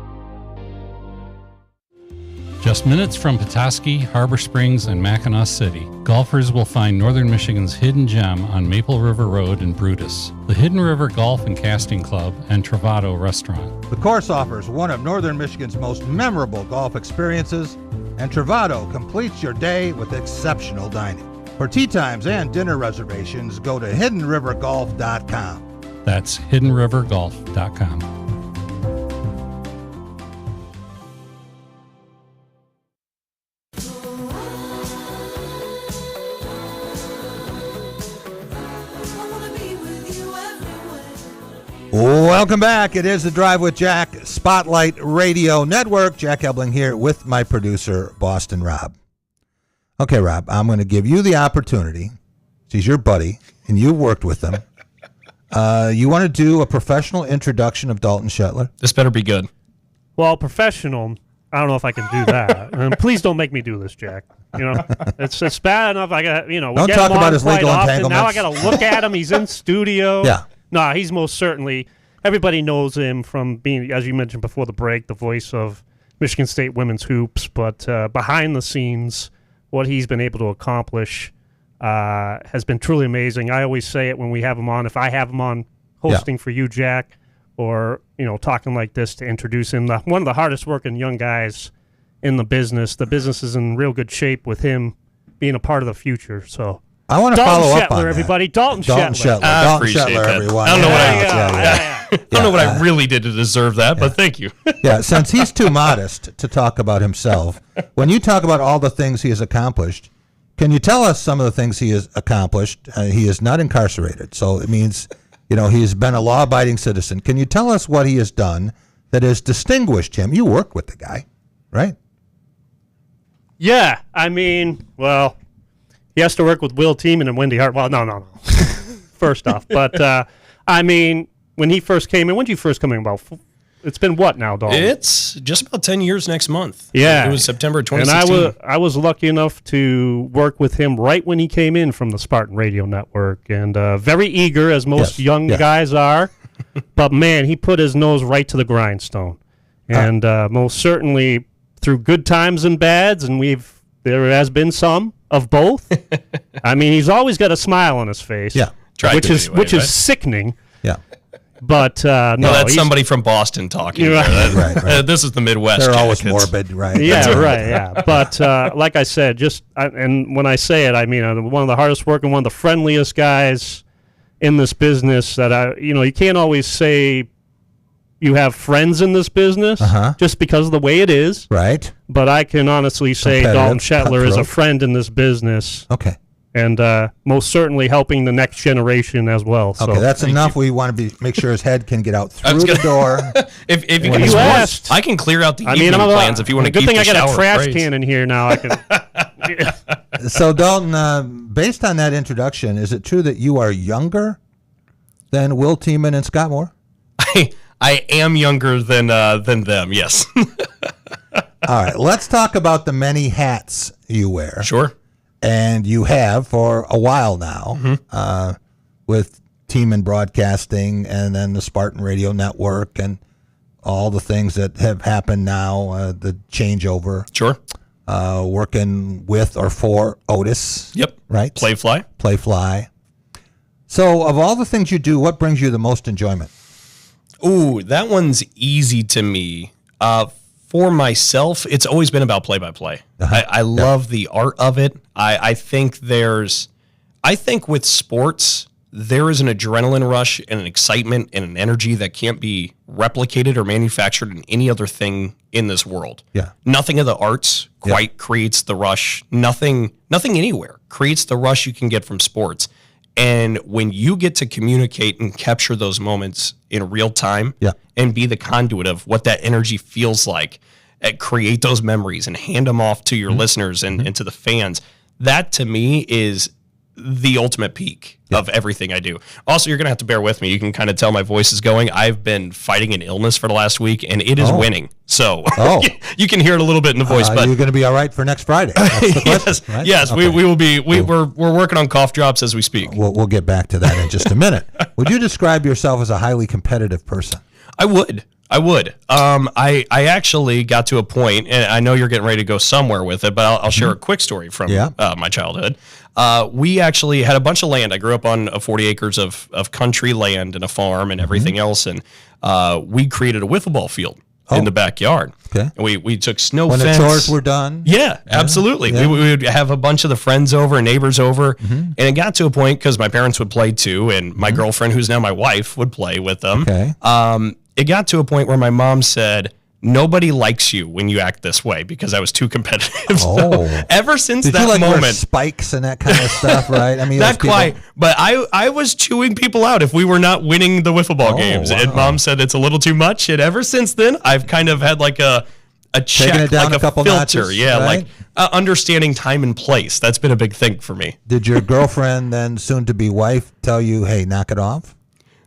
Just minutes from Petoskey, Harbor Springs, and Mackinac City, golfers will find Northern Michigan's hidden gem on Maple River Road in Brutus, the Hidden River Golf and Casting Club and Travato Restaurant. The course offers one of Northern Michigan's most memorable golf experiences, and Travato completes your day with exceptional dining. For tee times and dinner reservations, go to hiddenrivergolf.com. That's hiddenrivergolf.com. Welcome back. It is The Drive with Jack, Spotlight Radio Network. Jack Ebling here with my producer, Boston Rob. Okay, Rob, I'm going to give you the opportunity. He's your buddy, and you worked with him. You want to do a professional introduction of Dalton Shetler? This better be good. Well, professional, I don't know if I can do that. And please don't make me do this, Jack. It's bad enough. I got, we don't get talk him about on his quite legal often. entanglements. Now I got to look at him. He's in studio. Yeah. No, he's most certainly, everybody knows him from being, as you mentioned before the break, the voice of Michigan State women's hoops. But behind the scenes, what he's been able to accomplish has been truly amazing. I always say it when we have him on. If I have him on hosting for you, Jack, or talking like this to introduce him, one of the hardest working young guys in the business. The business is in real good shape with him being a part of the future. So I want to follow up on that. Everybody, Dalton Shetler. Dalton Shetler, everyone. I don't know I don't know what I really did to deserve that, but thank you. Yeah, since he's too modest to talk about himself, when you talk about all the things he has accomplished, can you tell us some of the things he has accomplished? He is not incarcerated, so it means he's been a law-abiding citizen. Can you tell us what he has done that has distinguished him? You work with the guy, right? Yeah, well, he has to work with Will Tiemann and Wendy Hart. Well, no. First off, but when he first came in, when did you first come in? It's been what now, Dalton? It's just about 10 years next month. Yeah, it was September 2016. And I was lucky enough to work with him right when he came in from the Spartan Radio Network, and very eager as most young guys are. But man, he put his nose right to the grindstone, and most certainly through good times and bads, and there has been some of both. He's always got a smile on his face. Yeah, which is sickening. Yeah. But no, that's somebody from Boston talking. Right. This is the Midwest. They're Jack. always morbid, right? Yeah, right. Yeah, but like I said, and when I say it, I mean one of the hardest working, one of the friendliest guys in this business. That you can't always say you have friends in this business just because of the way it is. Right. But I can honestly say Dalton Shetler is a friend in this business. Okay. And most certainly helping the next generation as well. So. Okay, that's enough. We want to make sure his head can get out through the door. if you asked, I can clear out the evening plans if you want to keep the shower. Good thing I got a trash can in here now. I can. So Dalton, based on that introduction, is it true that you are younger than Will Tiemann and Scott Moore? I am younger than them. Yes. All right, let's talk about the many hats you wear. Sure. And you have for a while now, with Tiemann Broadcasting and then the Spartan Radio Network and all the things that have happened now, the changeover. Sure. Working with or for Otis. Yep. Right? Playfly. So of all the things you do, what brings you the most enjoyment? Ooh, that one's easy to me. For myself, it's always been about play-by-play. I love the art of it. I think with sports, there is an adrenaline rush and an excitement and an energy that can't be replicated or manufactured in any other thing in this world. Yeah. Nothing of the arts quite creates the rush. Nothing anywhere creates the rush you can get from sports. And when you get to communicate and capture those moments in real time and be the conduit of what that energy feels like, and create those memories and hand them off to your listeners and to the fans, that to me is the ultimate peak of everything I do. Also, you're going to have to bear with me. You can kind of tell my voice is going. I've been fighting an illness for the last week, and it is winning. So you can hear it a little bit in the voice. But you're going to be all right for next Friday. That's the question, right? Yes, okay. we will be. We're working on cough drops as we speak. We'll get back to that in just a minute. Would you describe yourself as a highly competitive person? I would. I actually got to a point, and I know you're getting ready to go somewhere with it, but I'll share a quick story from my childhood. We actually had a bunch of land. I grew up on 40 acres of country land and a farm and everything else, and we created a wiffle ball field in the backyard. Okay. And we took snow when fence. the chores were done? Yeah, absolutely. Yeah. We would have a bunch of the friends over and neighbors over, and it got to a point, because my parents would play too, and my girlfriend, who's now my wife, would play with them. Okay. It got to a point where my mom said, nobody likes you when you act this way, because I was too competitive. So ever since Did that you like moment, wear spikes and that kind of stuff, right? I mean, not quite, but I was chewing people out if we were not winning the wiffle ball games. Wow. And Mom said it's a little too much. And ever since then, I've kind of had like a check, it down like a couple filter. notches, Yeah, right? like understanding time and place. That's been a big thing for me. Did your girlfriend, then soon to be wife, tell you, hey, knock it off?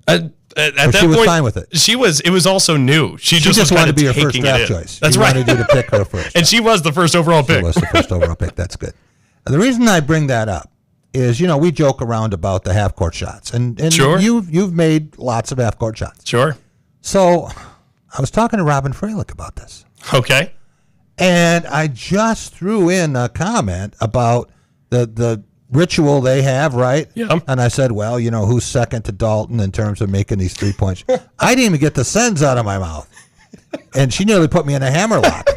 At that she was point, fine with it. It was also new. She just wanted to be your her first draft choice. That's she right. wanted you to pick her first. And she was the first overall pick. She was the first overall pick. That's good. And the reason I bring that up is, we joke around about the half-court shots. And sure. You've made lots of half-court shots. Sure. So I was talking to Robin Freilich about this. Okay. And I just threw in a comment about the ritual they have, right? Yeah. And I said, well, who's second to Dalton in terms of making these 3 points? I didn't even get the sentence out of my mouth. And she nearly put me in a hammerlock.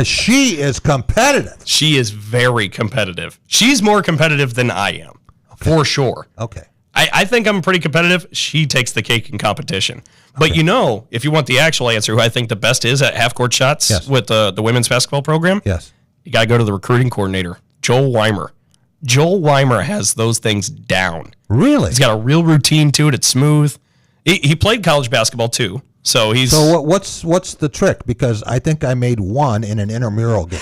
She is competitive. She is very competitive. She's more competitive than I am, for sure. Okay. I think I'm pretty competitive. She takes the cake in competition. But if you want the actual answer, who I think the best is at half-court shots with the women's basketball program, you got to go to the recruiting coordinator, Joel Weimer. Joel Weimer has those things down. Really? He's got a real routine to it. It's smooth. He played college basketball too, so he's. So what's the trick? Because I think I made one in an intramural game.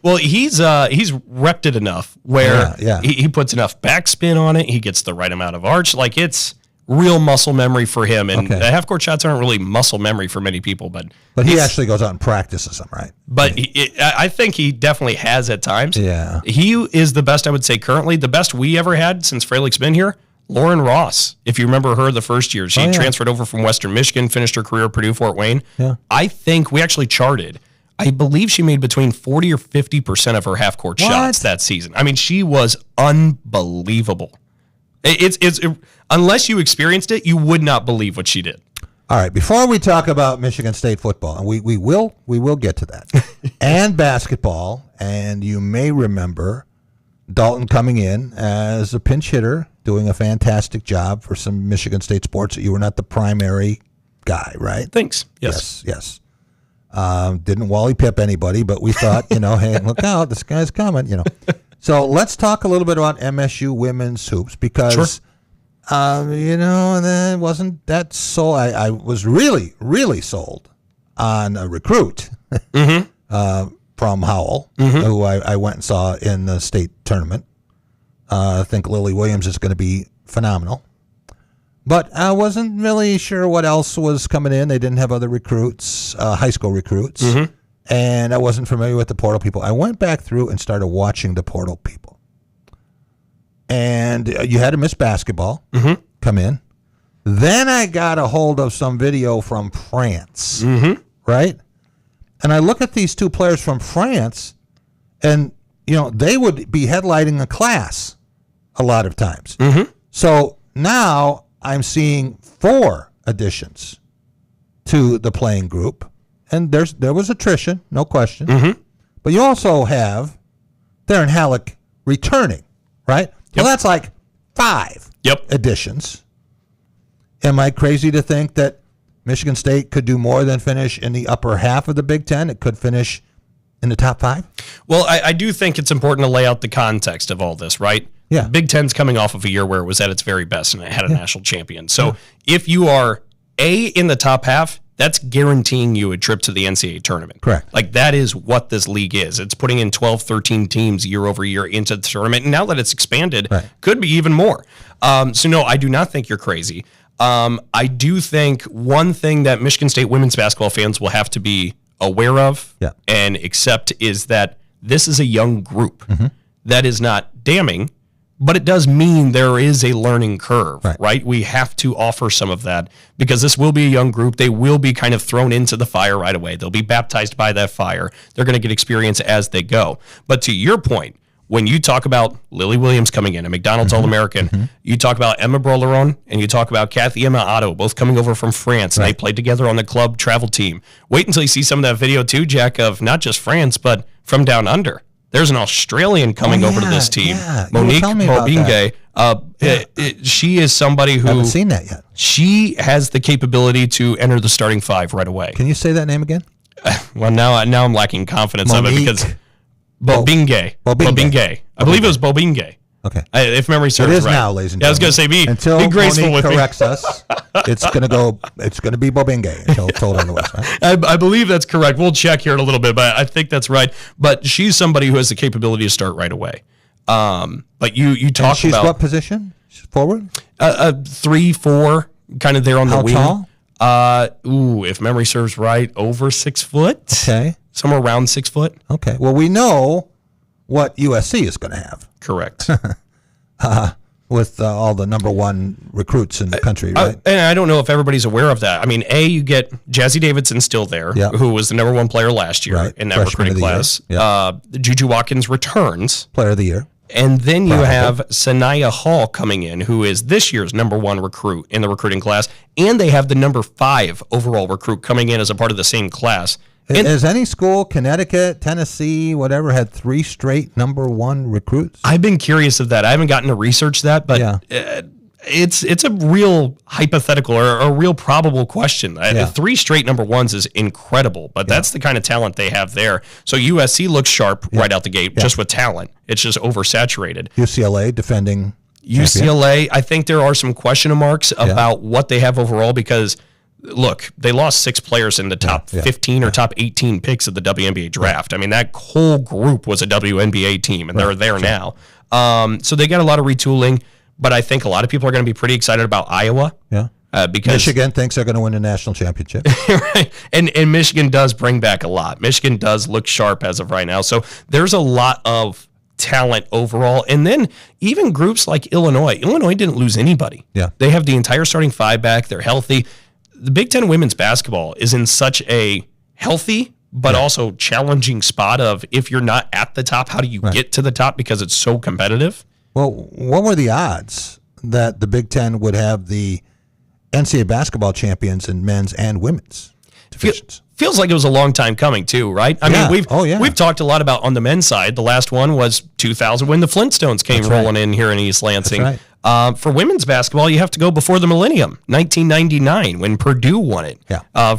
Well, he's repped it enough where he puts enough backspin on it. He gets the right amount of arch. Like, it's real muscle memory for him. And half-court shots aren't really muscle memory for many people, but he actually goes out and practices them, right? But I think he definitely has at times. Yeah. He is the best, I would say, currently. The best we ever had since Freilich's been here, Lauren Ross. If you remember her the first year, she transferred over from Western Michigan, finished her career at Purdue Fort Wayne. Yeah. I think we actually charted. I believe she made between 40 or 50% of her half-court shots that season. I mean, she was unbelievable. It's unless you experienced it, you would not believe what she did. All right, before we talk about Michigan State football, and we will get to that, and basketball, and you may remember Dalton coming in as a pinch hitter, doing a fantastic job for some Michigan State sports that you were not the primary guy, right? Thanks. Yes. Didn't Wally Pip anybody, but we thought, hey, look out, this guy's coming, So let's talk a little bit about MSU women's hoops because, that wasn't that sold. I was really, really sold on a recruit from Howell, who I went and saw in the state tournament. I think Lily Williams is going to be phenomenal. But I wasn't really sure what else was coming in. They didn't have other recruits, high school recruits. And I wasn't familiar with the portal people. I went back through and started watching the portal people. And you had to miss basketball come in. Then I got a hold of some video from France, right? And I look at these two players from France, and, they would be headlighting a class a lot of times. So now I'm seeing 4 additions to the playing group. And there was attrition, no question. But you also have Theron Halleck returning, right? Well, that's like 5 additions. Am I crazy to think that Michigan State could do more than finish in the upper half of the Big Ten? It could finish in the top 5? Well, I do think it's important to lay out the context of all this, right? Yeah. The Big Ten's coming off of a year where it was at its very best and it had a national champion. So if you are in the top half, that's guaranteeing you a trip to the NCAA tournament. Correct. Like, that is what this league is. It's putting in 12, 13 teams year over year into the tournament. And now that it's expanded, could be even more. So, no, I do not think you're crazy. I do think one thing that Michigan State women's basketball fans will have to be aware of and accept is that this is a young group. That is not damning, but it does mean there is a learning curve, right? We have to offer some of that because this will be a young group. They will be kind of thrown into the fire right away. They'll be baptized by that fire. They're going to get experience as they go. But to your point, when you talk about Lily Williams coming in, a McDonald's All-American, you talk about Emma Broleron and you talk about Kathy Emma Otto, both coming over from France, and they played together on the club travel team. Wait until you see some of that video too, Jack, of not just France, but from down under. There's an Australian coming over to this team, Monique Bobingue. She is somebody who... I haven't seen that yet. She has the capability to enter the starting 5 right away. Can you say that name again? Well, now I'm lacking confidence of it because... Bobingue. I believe it was Bobingue. Okay. If memory serves right. It is right. now, ladies and gentlemen. I was going to say, be graceful Monique with corrects us. It's going to be Bobingue until told otherwise. Right? I believe that's correct. We'll check here in a little bit, but I think that's right. But she's somebody who has the capability to start right away. But you talk she's about what position? Forward? 3-4, kind of there on the wing. How tall? If memory serves right, over 6 foot. Okay. Somewhere around 6 foot. Okay. Well, we know what USC is going to have. Correct. With all the number one recruits in the country, right? And I don't know if everybody's aware of that. I mean, you get Jazzy Davidson still there, who was the number one player last year in that recruiting class. Juju Watkins returns. Player of the year. And then you have Sanaya Hall coming in, who is this year's number one recruit in the recruiting class. And they have the number 5 overall recruit coming in as a part of the same class. Has any school, Connecticut, Tennessee, whatever, had 3 straight number 1 recruits? I've been curious of that. I haven't gotten to research that, but it's a real hypothetical or a real probable question. 3 straight number 1s is incredible, but that's the kind of talent they have there. So USC looks sharp right out the gate, just with talent. It's just oversaturated. UCLA defending UCLA, I think there are some question marks about what they have overall because look, they lost 6 players in the top 15 or top 18 picks of the WNBA draft. I mean, that whole group was a WNBA team, and they're there now. So they got a lot of retooling, but I think a lot of people are going to be pretty excited about Iowa. Yeah. Because Michigan thinks they're going to win the national championship. Right. And Michigan does bring back a lot. Michigan does look sharp as of right now. So there's a lot of talent overall. And then even groups like Illinois. Illinois didn't lose anybody. Yeah. They have the entire starting 5 back. They're healthy. The Big Ten women's basketball is in such a healthy but also challenging spot of if you're not at the top, how do you get to the top because it's so competitive? Well, what were the odds that the Big Ten would have the NCAA basketball champions in men's and women's divisions? Feels like it was a long time coming too, right? I mean, we've talked a lot about on the men's side. The last one was 2000 when the Flintstones came rolling in here in East Lansing. That's right. For women's basketball, you have to go before the millennium, 1999, when Purdue won it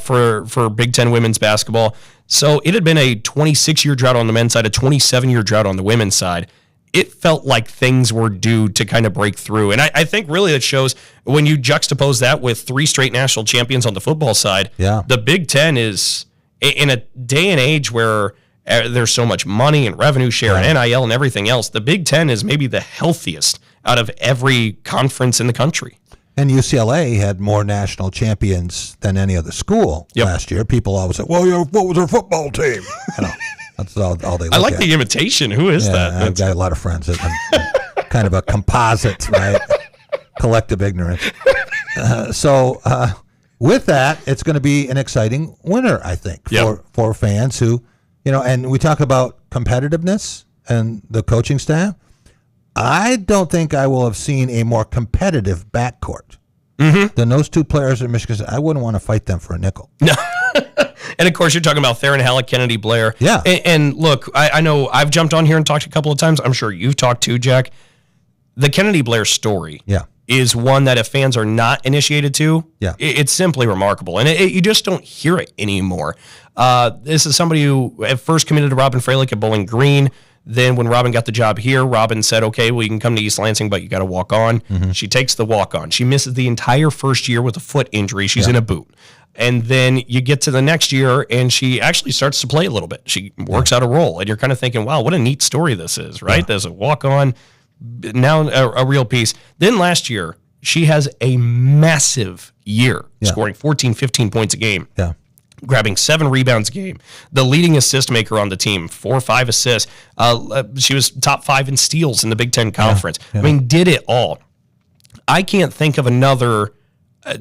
for Big Ten women's basketball. So it had been a 26-year drought on the men's side, a 27-year drought on the women's side. It felt like things were due to kind of break through. And I think really it shows when you juxtapose that with 3 straight national champions on the football side, the Big Ten is, in a day and age where there's so much money and revenue share and NIL and everything else, the Big Ten is maybe the healthiest out of every conference in the country. And UCLA had more national champions than any other school last year. People always say, well, what was their football team? You know, that's all they look at. I like the imitation. Who is that? I've got a lot of friends. Kind of a composite, right? Collective ignorance. With that, it's going to be an exciting winter, I think, for fans who, and we talk about competitiveness and the coaching staff. I don't think I will have seen a more competitive backcourt than those 2 players at Michigan State. I wouldn't want to fight them for a nickel. No. And, of course, you're talking about Theron Halleck, Kennedy Blair. Yeah. And look, I know I've jumped on here and talked a couple of times. I'm sure you've talked too, Jack. The Kennedy Blair story is one that if fans are not initiated to, it's simply remarkable. And you just don't hear it anymore. This is somebody who at first committed to Robin Freilich at Bowling Green. Then when Robin got the job here, Robin said, okay, well, you can come to East Lansing, but you got to walk on. She takes the walk on. She misses the entire first year with a foot injury. She's in a boot. And then you get to the next year, and she actually starts to play a little bit. She works out a role, and you're kind of thinking, wow, what a neat story this is, right? There's a walk-on, now a real piece. Then last year, she has a massive year, scoring 14, 15 points a game. Grabbing 7 rebounds a game, the leading assist maker on the team, 4 or 5 assists. She was top 5 in steals in the Big Ten Conference. I mean, did it all. I can't think of another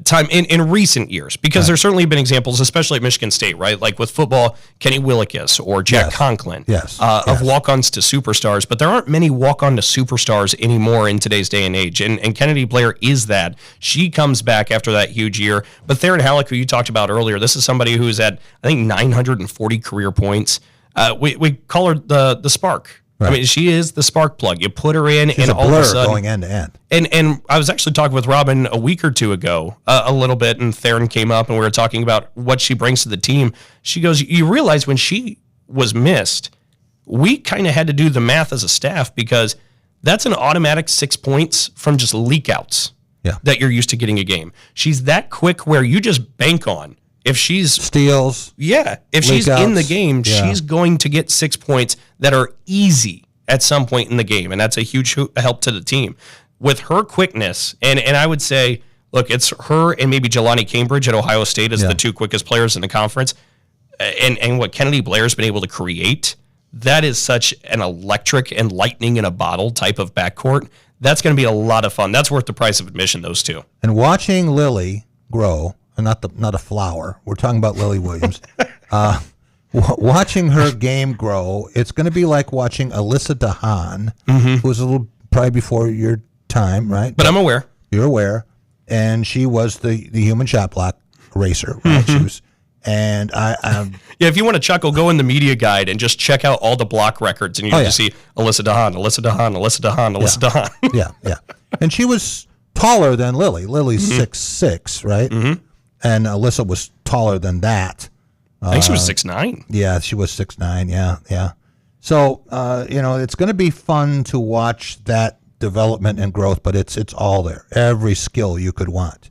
time in recent years, because there's certainly been examples, especially at Michigan State, right? Like with football, Kenny Willekes or Jack Conklin of walk-ons to superstars, but there aren't many walk-on to superstars anymore in today's day and age, and Kennedy Blair is that. She comes back after that huge year, but Theron Halleck, who you talked about earlier, this is somebody who's at, I think, 940 career points. We call her the Spark. Right. I mean, she is the spark plug. You put her in, she's and all of a sudden, going end to end. And I was actually talking with Robin a week or 2 ago, a little bit, and Theron came up, and we were talking about what she brings to the team. She goes, "You realize when she was missed, we kind of had to do the math as a staff because that's an automatic 6 points from just leak outs that you're used to getting a game. She's that quick where you just bank on." If she's steals, if she's in the game, she's going to get 6 points that are easy at some point in the game, and that's a huge help to the team. with her quickness, and I would say, look, it's her and maybe Jelani Cambridge at Ohio State as the two quickest players in the conference, and what Kennedy Blair's been able to create, that is such an electric and lightning in a bottle type of backcourt. That's going to be a lot of fun. That's worth the price of admission, those two. And watching Lily grow, and not a flower, we're talking about Lily Williams, watching her game grow, it's going to be like watching Alyssa DeHaan, who was a little probably before your time, right? But I'm aware. You're aware. And she was the human shot block racer, right? She was, and I yeah, if you want to chuckle, go in the media guide and just check out all the block records, and you just see Alyssa DeHaan, Alyssa DeHaan, Alyssa DeHaan, Alyssa DeHaan. Yeah. And she was taller than Lily. Lily's 6'6", right? And Alyssa was taller than that. I think she was 6'9". Yeah, she was 6'9". Yeah. So it's going to be fun to watch that development and growth, but it's all there. Every skill you could want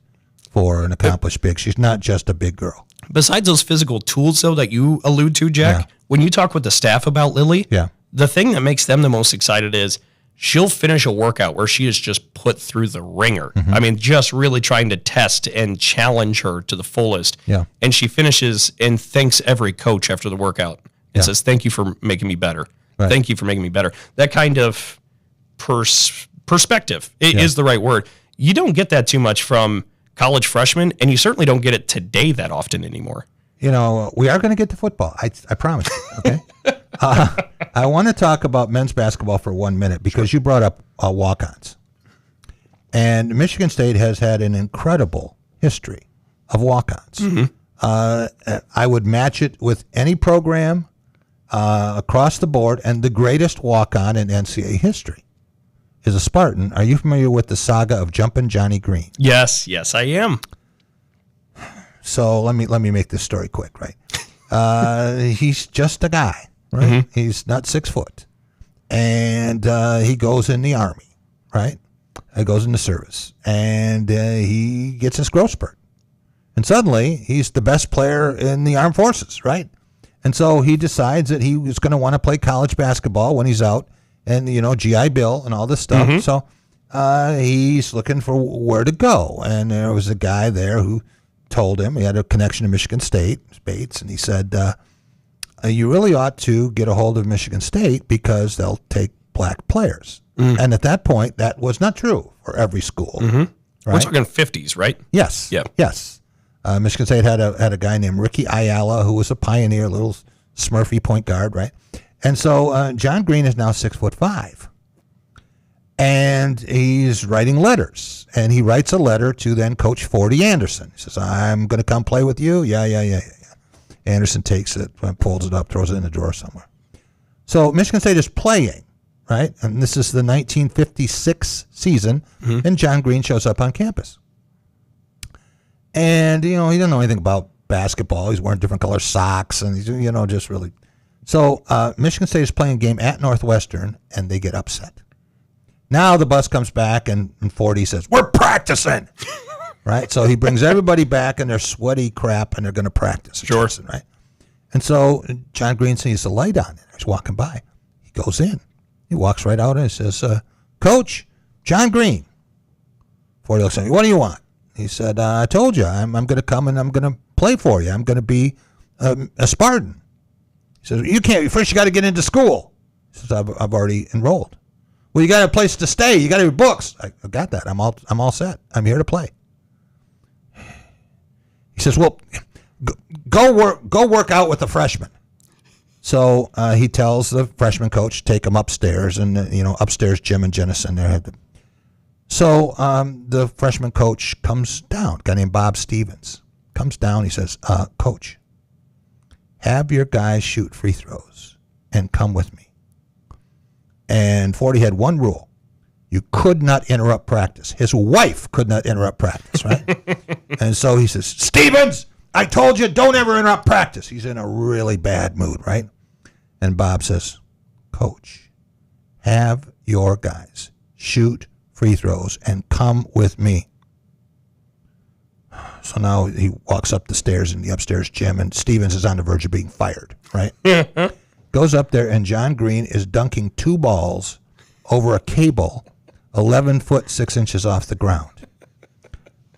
for an accomplished big. She's not just a big girl. Besides those physical tools, though, that you allude to, Jack, when you talk with the staff about Lily, the thing that makes them the most excited is she'll finish a workout where she is just put through the ringer. I mean, just really trying to test and challenge her to the fullest. Yeah. And she finishes and thanks every coach after the workout and says, thank you for making me better. Right. Thank you for making me better. That kind of perspective is the right word. You don't get that too much from college freshmen, and you certainly don't get it today that often anymore. We are going to get to football. I promise you, okay? I want to talk about men's basketball for 1 minute because you brought up walk-ons. And Michigan State has had an incredible history of walk-ons. I would match it with any program across the board, and the greatest walk-on in NCAA history is a Spartan. Are you familiar with the saga of Jumpin' Johnny Green? Yes, I am. So let me make this story quick, right? He's just a guy, right? He's not 6 foot. And he goes in the Army, right? He goes into service. And he gets his growth spurt. And suddenly, he's the best player in the armed forces, right? And so he decides that he was going to want to play college basketball when he's out. And, G.I. Bill and all this stuff. So he's looking for where to go. And there was a guy there who told him, he had a connection to Michigan State, Bates, and he said, you really ought to get a hold of Michigan State because they'll take black players. And at that point, that was not true for every school. Right? We're talking 50s, right? Yes. Yeah. Yes. Michigan State had a guy named Ricky Ayala who was a pioneer, little Smurfy point guard, right? And so John Green is now 6'5", and he's writing letters. And he writes a letter to then Coach Fordy Anderson. He says, "I'm going to come play with you." Yeah. Anderson takes it, pulls it up, throws it in the drawer somewhere. So Michigan State is playing, right? And this is the 1956 season, and John Green shows up on campus. And he doesn't know anything about basketball. He's wearing different color socks, and he's just really. So Michigan State is playing a game at Northwestern, and they get upset. Now the bus comes back, and Fordy says, "We're practicing," right? So he brings everybody back, and they're sweaty crap, and they're going to practice. Sure. Right? And so John Green sees the light on, and he's walking by. He goes in. He walks right out, and he says, "Coach, John Green." Fordy looks at me. "What do you want?" He said, "I told you, I'm going to come, and I'm going to play for you. I'm going to be a Spartan." He says, "You can't. First, you got to get into school." He says, I've already enrolled." "Well, you got a place to stay. You got your books." "I got that. I'm all set. I'm here to play." He says, "Well, go work out with the freshmen." So he tells the freshman coach, take him upstairs, and upstairs Jim and Jennison there. So the freshman coach comes down, a guy named Bob Stevens, comes down. He says, "Coach, have your guys shoot free throws and come with me." And Fordy had one rule. You could not interrupt practice. His wife could not interrupt practice, right? And so he says, "Stevens, I told you, don't ever interrupt practice." He's in a really bad mood, right? And Bob says, "Coach, have your guys shoot free throws and come with me." So now he walks up the stairs in the upstairs gym, and Stevens is on the verge of being fired, right? Goes up there, and John Green is dunking 2 balls over a cable 11 foot 6 inches off the ground.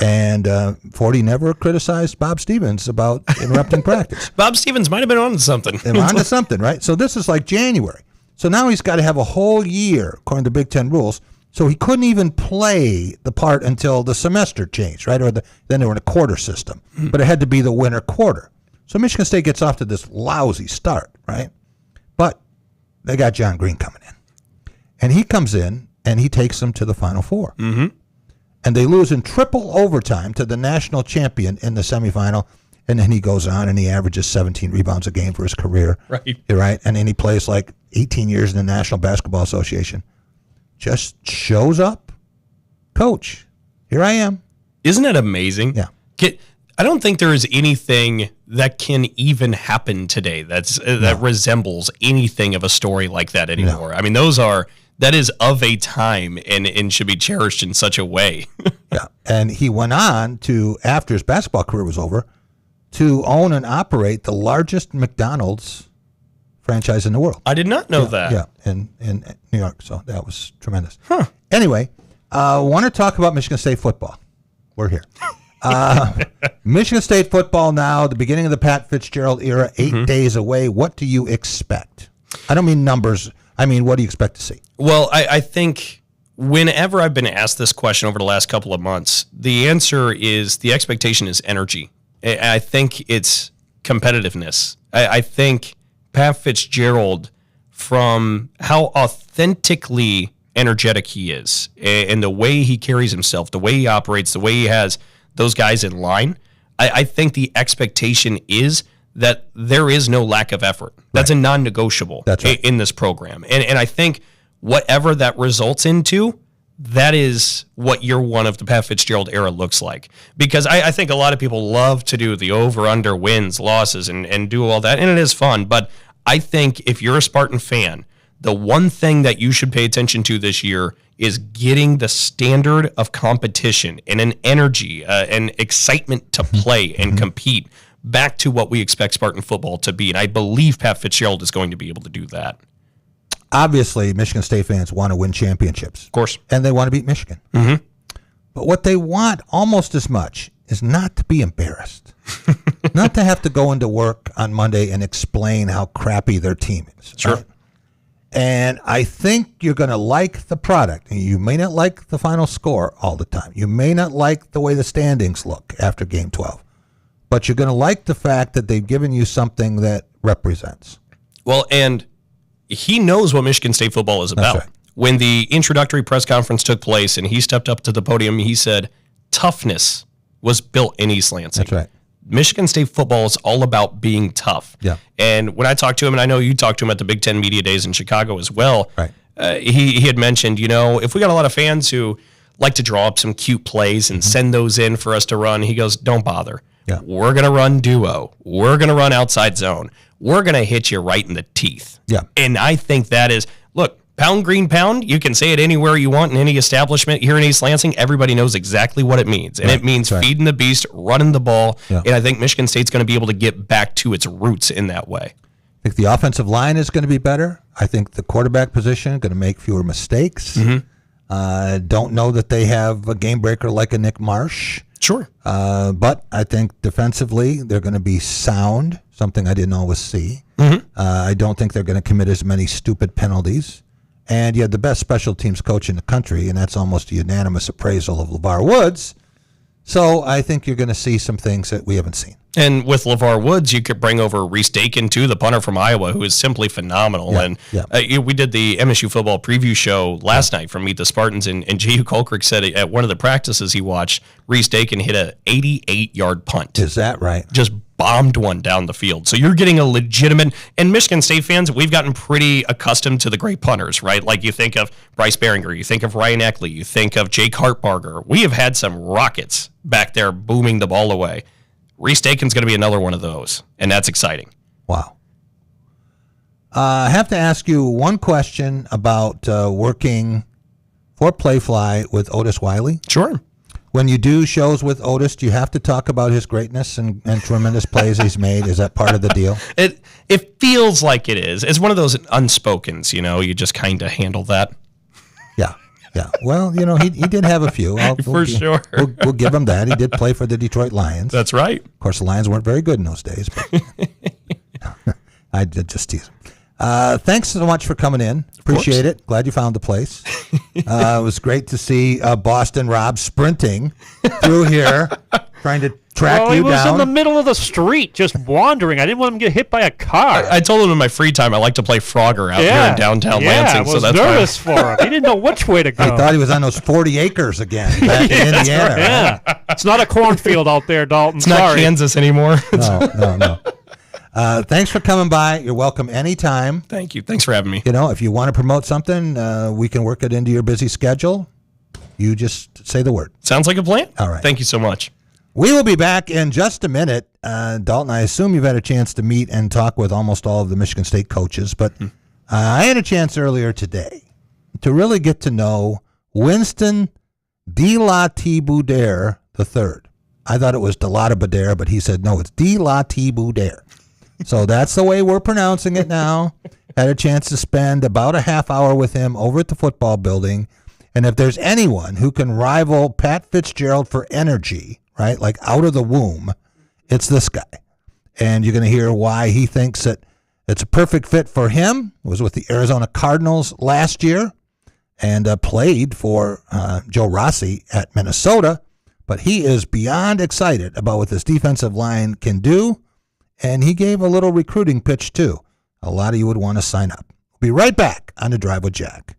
And Forty never criticized Bob Stevens about interrupting practice. Bob Stevens might have been on to something. They were on to something, right? So this is like January. So now he's got to have a whole year, according to Big Ten rules. So he couldn't even play the part until the semester changed, right? Or then they were in a quarter system. But it had to be the winter quarter. So Michigan State gets off to this lousy start, right? But they got John Green coming in. And he comes in, and he takes them to the Final Four. Mm-hmm. And they lose in triple overtime to the national champion in the semifinal. And then he goes on and he averages 17 rebounds a game for his career. Right. And then he plays like 18 years in the National Basketball Association. Just shows up. Coach, here I am. Isn't it amazing? Yeah. I don't think there is anything that can even happen today that resembles anything of a story like that anymore. No. I mean, that is of a time and should be cherished in such a way. Yeah. And he went on to, after his basketball career was over, to own and operate the largest McDonald's franchise in the world. I did not know that. Yeah, in New York. So that was tremendous. Huh. Anyway, want to talk about Michigan State football. We're here. Michigan State football now, the beginning of the Pat Fitzgerald era, 8 days away. What do you expect? I don't mean numbers. I mean, what do you expect to see? Well, I think whenever I've been asked this question over the last couple of months, the answer is the expectation is energy. I think it's competitiveness. I think Pat Fitzgerald, from how authentically energetic he is and the way he carries himself, the way he operates, the way he has those guys in line, I think the expectation is that there is no lack of effort. That's a non-negotiable in this program. And I think whatever that results into, that is what year one of the Pat Fitzgerald era looks like. Because I think a lot of people love to do the over-under wins, losses, and do all that, and it is fun. But I think if you're a Spartan fan, the one thing that you should pay attention to this year is getting the standard of competition and an energy and excitement to play and compete back to what we expect Spartan football to be. And I believe Pat Fitzgerald is going to be able to do that. Obviously, Michigan State fans want to win championships. Of course. And they want to beat Michigan. Mm-hmm. But what they want almost as much is not to be embarrassed. Not to have to go into work on Monday and explain how crappy their team is. Sure. Right? And I think you're going to like the product. You may not like the final score all the time. You may not like the way the standings look after Game 12. But you're going to like the fact that they've given you something that represents. Well, and he knows what Michigan State football is about. Right. When the introductory press conference took place and he stepped up to the podium, he said, toughness was built in East Lansing. That's right. Michigan State football is all about being tough. Yeah. And when I talked to him, and I know you talked to him at the Big Ten Media Days in Chicago as well, right. He had mentioned, if we got a lot of fans who like to draw up some cute plays and send those in for us to run, he goes, don't bother. Yeah. We're going to run duo. We're going to run outside zone. We're going to hit you right in the teeth. Yeah. And I think that is, look, pound green pound, you can say it anywhere you want in any establishment here in East Lansing. Everybody knows exactly what it means. And it means feeding the beast, running the ball. Yeah. And I think Michigan State's going to be able to get back to its roots in that way. I think the offensive line is going to be better. I think the quarterback position is going to make fewer mistakes. Don't know that they have a game breaker like a Nick Marsh. Sure. But I think defensively they're going to be sound, something I didn't always see. I don't think they're going to commit as many stupid penalties. And you have the best special teams coach in the country, and that's almost a unanimous appraisal of LeVar Woods. So I think you're going to see some things that we haven't seen. And with LeVar Woods, you could bring over Reese Dakin, too, the punter from Iowa, who is simply phenomenal. Yeah, And we did the MSU football preview show last night from Meet the Spartans, and J.U. Colcrick said at one of the practices he watched, Reese Dakin hit a 88-yard punt. Is that right? Just bombed one down the field. So you're getting a legitimate, and Michigan State fans, we've gotten pretty accustomed to the great punters, right? Like you think of Bryce Behringer, you think of Ryan Eckley, you think of Jake Hartbarger. We have had some rockets back there booming the ball away. Reese Dakin's going to be another one of those, and that's exciting. Wow. I have to ask you one question about working for Playfly with Otis Wiley. Sure. When you do shows with Otis, do you have to talk about his greatness and tremendous plays he's made? Is that part of the deal? It feels like it is. It's one of those unspokens, you just kind of handle that. Yeah. Yeah, well, he did have a few. Sure. We'll give him that. He did play for the Detroit Lions. That's right. Of course, the Lions weren't very good in those days. But I did just tease him. Thanks so much for coming in. Appreciate it. Glad you found the place. It was great to see Boston Rob sprinting through here, trying to track you down. He was in the middle of the street, just wandering. I didn't want him to get hit by a car. I told him in my free time I like to play Frogger out here in downtown Lansing. I was nervous for him. He didn't know which way to go. I thought he was on those 40 acres again back in Indiana. Right. Yeah, it's not a cornfield out there, Dalton. It's not Kansas anymore. No. Thanks for coming by. You're welcome anytime. Thank you. Thanks for having me. If you want to promote something, we can work it into your busy schedule. You just say the word. Sounds like a plan. All right. Thank you so much. We will be back in just a minute. Dalton, I assume you've had a chance to meet and talk with almost all of the Michigan State coaches, but I had a chance earlier today to really get to know Winston De La T. Boudère III. I thought it was DeLatta Boudère, but he said, no, it's De La T. Boudère. So that's the way we're pronouncing it now. Had a chance to spend about a half hour with him over at the football building. And if there's anyone who can rival Pat Fitzgerald for energy, right, like out of the womb, it's this guy. And you're going to hear why he thinks that it's a perfect fit for him. Was with the Arizona Cardinals last year and played for Joe Rossi at Minnesota. But he is beyond excited about what this defensive line can do. And he gave a little recruiting pitch, too. A lot of you would want to sign up. We'll be right back on The Drive with Jack.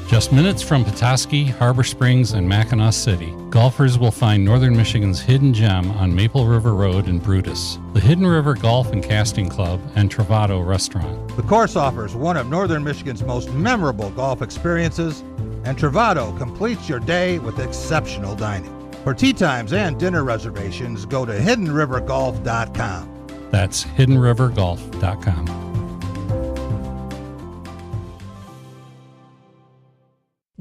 Just minutes from Petoskey, Harbor Springs, and Mackinac City, golfers will find Northern Michigan's hidden gem on Maple River Road in Brutus, the Hidden River Golf and Casting Club and Travato Restaurant. The course offers one of Northern Michigan's most memorable golf experiences, and Travato completes your day with exceptional dining. For tee times and dinner reservations, go to hiddenrivergolf.com. That's hiddenrivergolf.com.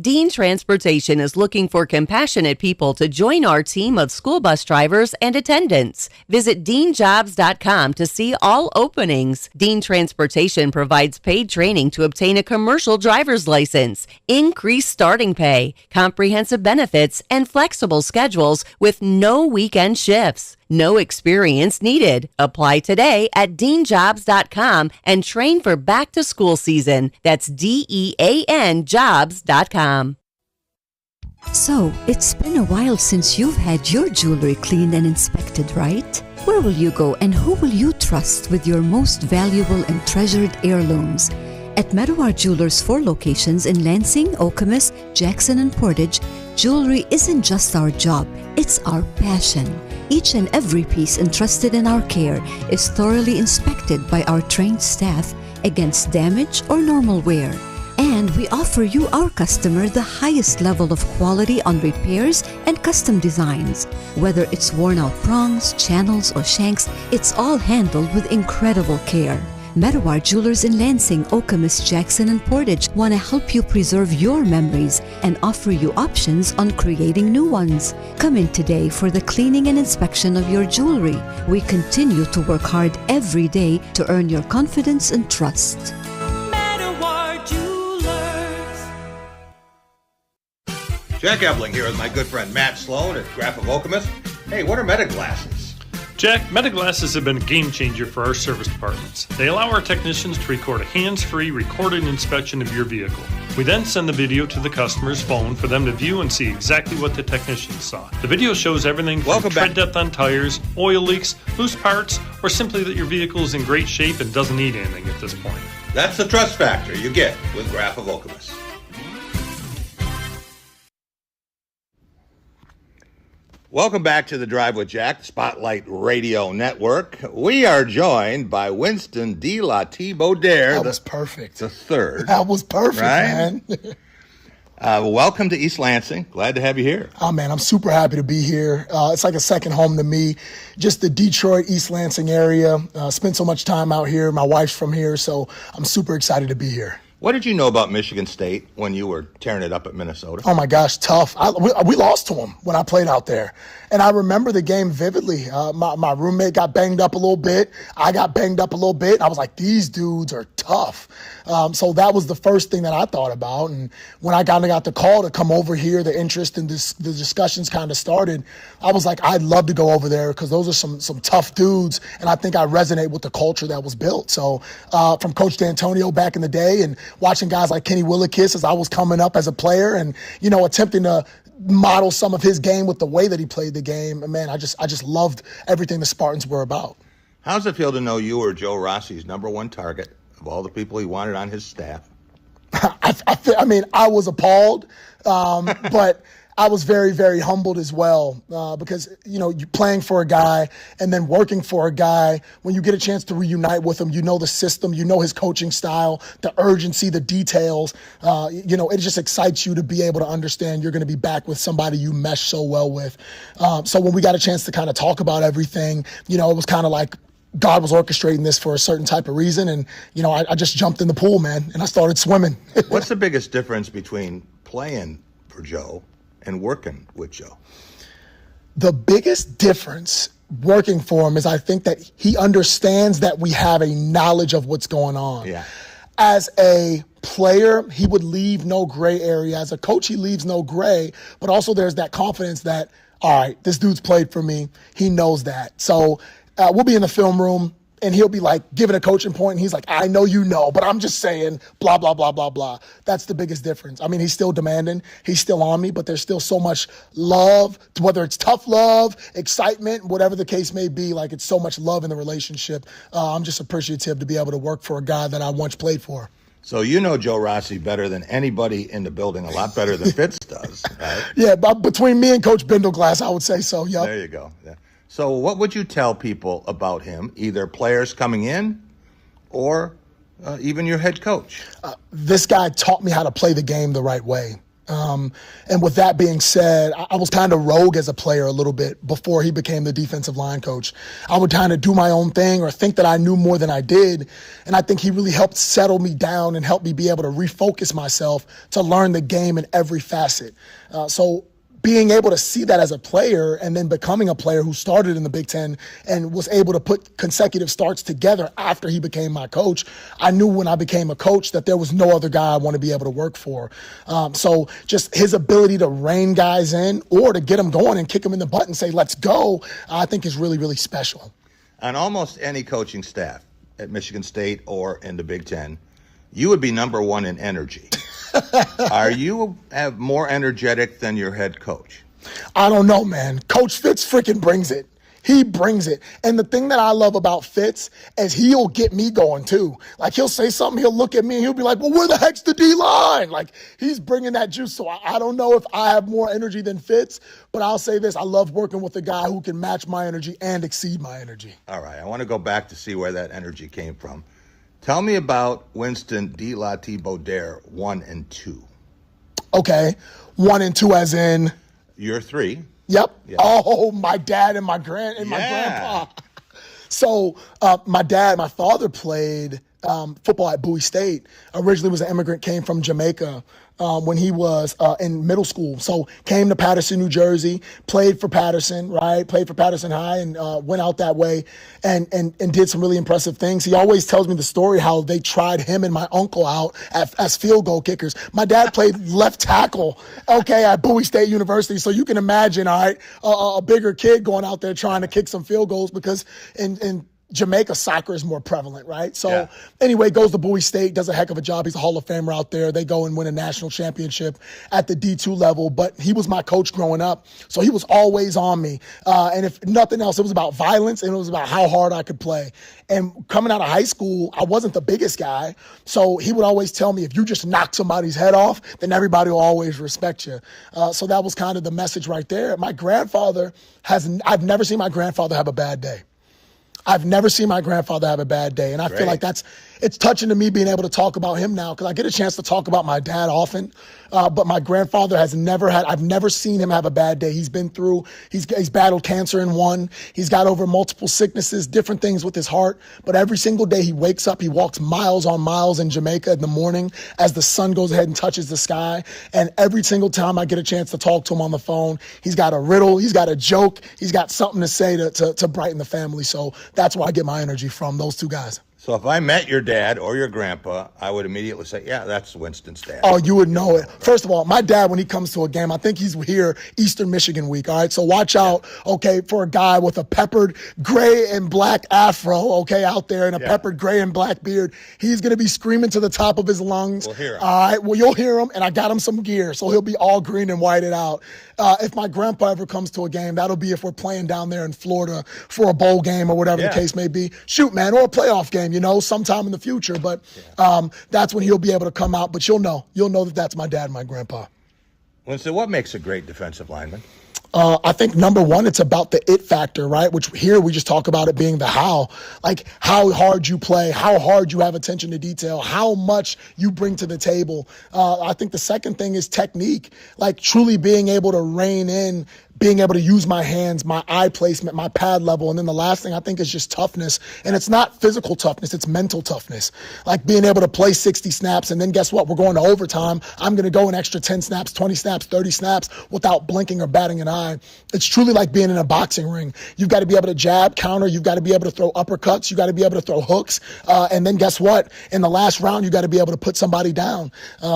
Dean Transportation is looking for compassionate people to join our team of school bus drivers and attendants. Visit deanjobs.com to see all openings. Dean Transportation provides paid training to obtain a commercial driver's license, increased starting pay, comprehensive benefits, and flexible schedules with no weekend shifts. No experience needed. Apply today at deanjobs.com and train for back to school season. That's DEANjobs.com. So, it's been a while since you've had your jewelry cleaned and inspected, right? Where will you go and who will you trust with your most valuable and treasured heirlooms? At Meadowar Jewelers' 4 locations in Lansing, Okemos, Jackson, and Portage, jewelry isn't just our job, it's our passion. Each and every piece entrusted in our care is thoroughly inspected by our trained staff against damage or normal wear. And we offer you, our customer, the highest level of quality on repairs and custom designs. Whether it's worn out prongs, channels, or shanks, it's all handled with incredible care. Meadowar Jewelers in Lansing, Okemos, Jackson, and Portage want to help you preserve your memories and offer you options on creating new ones. Come in today for the cleaning and inspection of your jewelry. We continue to work hard every day to earn your confidence and trust. Meadowar Jewelers. Jack Ebling here with my good friend Matt Sloan at Graph of Okemos. Hey, what are Meta Glasses? Jack, Meta Glasses have been a game changer for our service departments. They allow our technicians to record a hands-free recorded inspection of your vehicle. We then send the video to the customer's phone for them to view and see exactly what the technician saw. The video shows everything from tread depth on tires, oil leaks, loose parts, or simply that your vehicle is in great shape and doesn't need anything at this point. That's the trust factor you get with Graph of Okemos. Welcome back to The Drive with Jack, the Spotlight Radio Network. We are joined by Winston De La T. Boudère. That was perfect. The third. That was perfect, right? man. Welcome to East Lansing. Glad to have you here. Oh, man, I'm super happy to be here. It's like a second home to me. Just the Detroit, East Lansing area. Spent so much time out here. My wife's from here, so I'm super excited to be here. What did you know about Michigan State when you were tearing it up at Minnesota? Oh, my gosh, tough. We lost to them when I played out there. And I remember the game vividly. My roommate got banged up a little bit. I got banged up a little bit. I was like, these dudes are tough. So that was the first thing that I thought about. And when I kind of got the call to come over here, the interest and the discussions kind of started, I was like, I'd love to go over there because those are some tough dudes. And I think I resonate with the culture that was built. So from Coach D'Antonio back in the day and watching guys like Kenny Willekes as I was coming up as a player and, attempting to model some of his game with the way that he played the game. And man, I just loved everything the Spartans were about. How does it feel to know you were Joe Rossi's number one target of all the people he wanted on his staff? I was appalled, but I was very, very humbled as well because, you're playing for a guy and then working for a guy. When you get a chance to reunite with him, you know the system, you know his coaching style, the urgency, the details. It just excites you to be able to understand you're going to be back with somebody you mesh so well with. So when we got a chance to kind of talk about everything, it was kind of like God was orchestrating this for a certain type of reason. And, I just jumped in the pool, man, and I started swimming. What's the biggest difference between playing for Joe and working with Joe? The biggest difference working for him is I think that he understands that we have a knowledge of what's going on. Yeah. As a player, he would leave no gray area. As a coach, he leaves no gray, but also there's that confidence that, all right, this dude's played for me. He knows that. So we'll be in the film room, and he'll be like giving a coaching point, and he's like, I know you know, but I'm just saying blah, blah, blah, blah, blah. That's the biggest difference. I mean, he's still demanding. He's still on me, but there's still so much love, whether it's tough love, excitement, whatever the case may be. Like, it's so much love in the relationship. I'm just appreciative to be able to work for a guy that I once played for. So you know Joe Rossi better than anybody in the building, a lot better than Fitz does, right? Yeah, but between me and Coach Bindleglass, I would say so, yep. There you go. Yeah. So what would you tell people about him, either players coming in or even your head coach? This guy taught me how to play the game the right way. And with that being said, I was kind of rogue as a player a little bit before he became the defensive line coach. I would kind of do my own thing or think that I knew more than I did. And I think he really helped settle me down and help me be able to refocus myself to learn the game in every facet. So being able to see that as a player and then becoming a player who started in the Big Ten and was able to put consecutive starts together after he became my coach, I knew when I became a coach that there was no other guy I want to be able to work for. So just his ability to rein guys in or to get them going and kick them in the butt and say, let's go, I think is really, really special. On almost any coaching staff at Michigan State or in the Big Ten, you would be number one in energy. Are you more energetic than your head coach? I don't know, man. Coach Fitz freaking brings it. He brings it. And the thing that I love about Fitz is he'll get me going too. Like, he'll say something, he'll look at me, and he'll be like, well, where the heck's the D-line? Like, he's bringing that juice. So I don't know if I have more energy than Fitz, but I'll say this. I love working with a guy who can match my energy and exceed my energy. All right. I want to go back to see where that energy came from. Tell me about Winston De La Thibaudere 1 and 2. Okay. 1 and 2 as in? You're 3. Yep. Yeah. Oh, my dad and my grandpa. So my father played football at Bowie State. Originally was an immigrant, came from Jamaica when he was in middle school. So came to Paterson, New Jersey, played for Paterson, right? Played for Paterson High and went out that way and did some really impressive things. He always tells me the story how they tried him and my uncle out as field goal kickers. My dad played left tackle, at Bowie State University. So you can imagine, all right, a bigger kid going out there trying to kick some field goals because in Jamaica, soccer is more prevalent, right? So anyway, goes to Bowie State, does a heck of a job. He's a Hall of Famer out there. They go and win a national championship at the D2 level, but he was my coach growing up. So he was always on me. And if nothing else, it was about violence and it was about how hard I could play. And coming out of high school, I wasn't the biggest guy. So he would always tell me, if you just knock somebody's head off, then everybody will always respect you. So that was kind of the message right there. My grandfather I've never seen my grandfather have a bad day. I've never seen my grandfather have a bad day. And I feel like it's touching to me being able to talk about him now because I get a chance to talk about my dad often. But my grandfather I've never seen him have a bad day. He's been through, he's battled cancer and won. He's got over multiple sicknesses, different things with his heart. But every single day he wakes up, he walks miles on miles in Jamaica in the morning as the sun goes ahead and touches the sky. And every single time I get a chance to talk to him on the phone, he's got a riddle, he's got a joke, he's got something to say to brighten the family. So that's where I get my energy from, those two guys. So if I met your dad or your grandpa, I would immediately say, yeah, that's Winston's dad. Oh, you would know it. First of all, my dad, when he comes to a game, I think he's here Eastern Michigan week, all right? So watch out, okay, for a guy with a peppered gray and black afro, okay, out there and a peppered gray and black beard. He's going to be screaming to the top of his lungs. We'll hear him. All right, well, you'll hear him, and I got him some gear, so he'll be all green and whited out. If my grandpa ever comes to a game, that'll be if we're playing down there in Florida for a bowl game or whatever the case may be. Shoot, man, or a playoff game, sometime in the future. But that's when he'll be able to come out. But you'll know that that's my dad and my grandpa. Winston, what makes a great defensive lineman? I think number one, it's about the it factor, right? Which here we just talk about it being the how. Like how hard you play, how hard you have attention to detail, how much you bring to the table. I think the second thing is technique, like truly being able to rein in, being able to use my hands, my eye placement, my pad level. And then the last thing I think is just toughness. And it's not physical toughness, it's mental toughness. Like being able to play 60 snaps and then guess what? We're going to overtime. I'm going to go an extra 10 snaps, 20 snaps, 30 snaps without blinking or batting an eye. It's truly like being in a boxing ring. You've got to be able to jab, counter. You've got to be able to throw uppercuts. You've got to be able to throw hooks. And then guess what? In the last round, you've got to be able to put somebody down.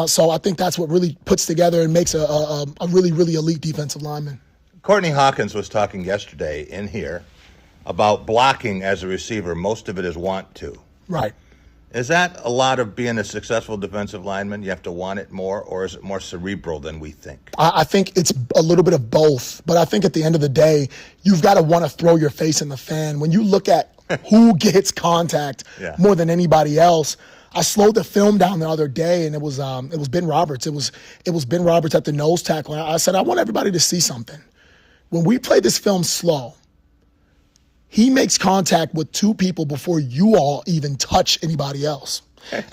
So I think that's what really puts together and makes a really, really elite defensive lineman. Courtney Hawkins was talking yesterday in here about blocking as a receiver. Most of it is want to. Right. Is that a lot of being a successful defensive lineman? You have to want it more, or is it more cerebral than we think? I think it's a little bit of both. But I think at the end of the day, you've got to want to throw your face in the fan. When you look at who gets contact more than anybody else, I slowed the film down the other day, and it was Ben Roberts. It was Ben Roberts at the nose tackle. I said, I want everybody to see something. When we play this film slow, he makes contact with two people before you all even touch anybody else.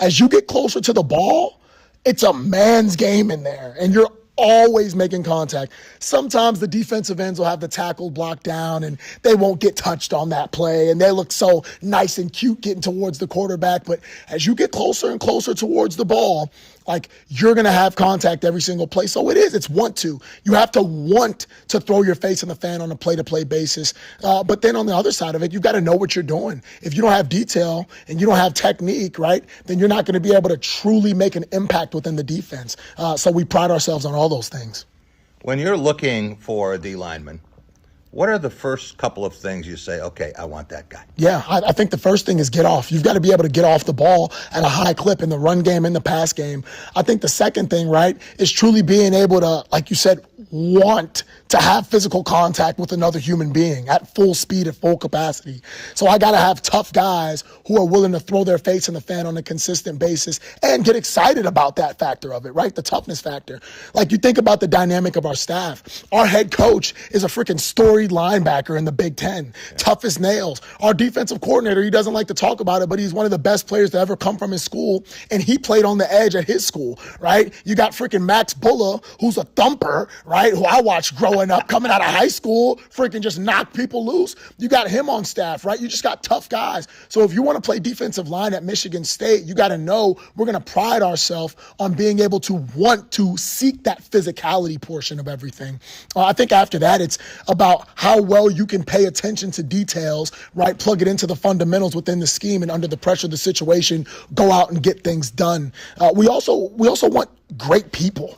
As you get closer to the ball, it's a man's game in there, and you're always making contact. Sometimes the defensive ends will have the tackle blocked down and they won't get touched on that play, and they look so nice and cute getting towards the quarterback. But as you get closer and closer towards the ball, like you're going to have contact every single play. So it's want to. You have to want to throw your face in the fan on a play-to-play basis. But then on the other side of it, you've got to know what you're doing. If you don't have detail and you don't have technique, right, then you're not going to be able to truly make an impact within the defense. So we pride ourselves on all those things. When you're looking for a D lineman, what are the first couple of things you say, okay, I want that guy? Yeah, I think the first thing is get off. You've got to be able to get off the ball at a high clip in the run game and the pass game. I think the second thing, right, is truly being able to, like you said, want to have physical contact with another human being at full speed, at full capacity. So I got to have tough guys who are willing to throw their face in the fan on a consistent basis and get excited about that factor of it, right? The toughness factor. Like you think about the dynamic of our staff. Our head coach is a freaking storied linebacker in the Big Ten, tough as nails. Our defensive coordinator, he doesn't like to talk about it, but he's one of the best players to ever come from his school, and he played on the edge at his school, right? You got freaking Max Bulla, who's a thumper, right, who I watched growing up, coming out of high school, freaking just knock people loose. You got him on staff, right? You just got tough guys. So if you want to play defensive line at Michigan State, you got to know we're going to pride ourselves on being able to want to seek that physicality portion of everything. I think after that, it's about how well you can pay attention to details, right? Plug it into the fundamentals within the scheme, and under the pressure of the situation, go out and get things done. We also want great people.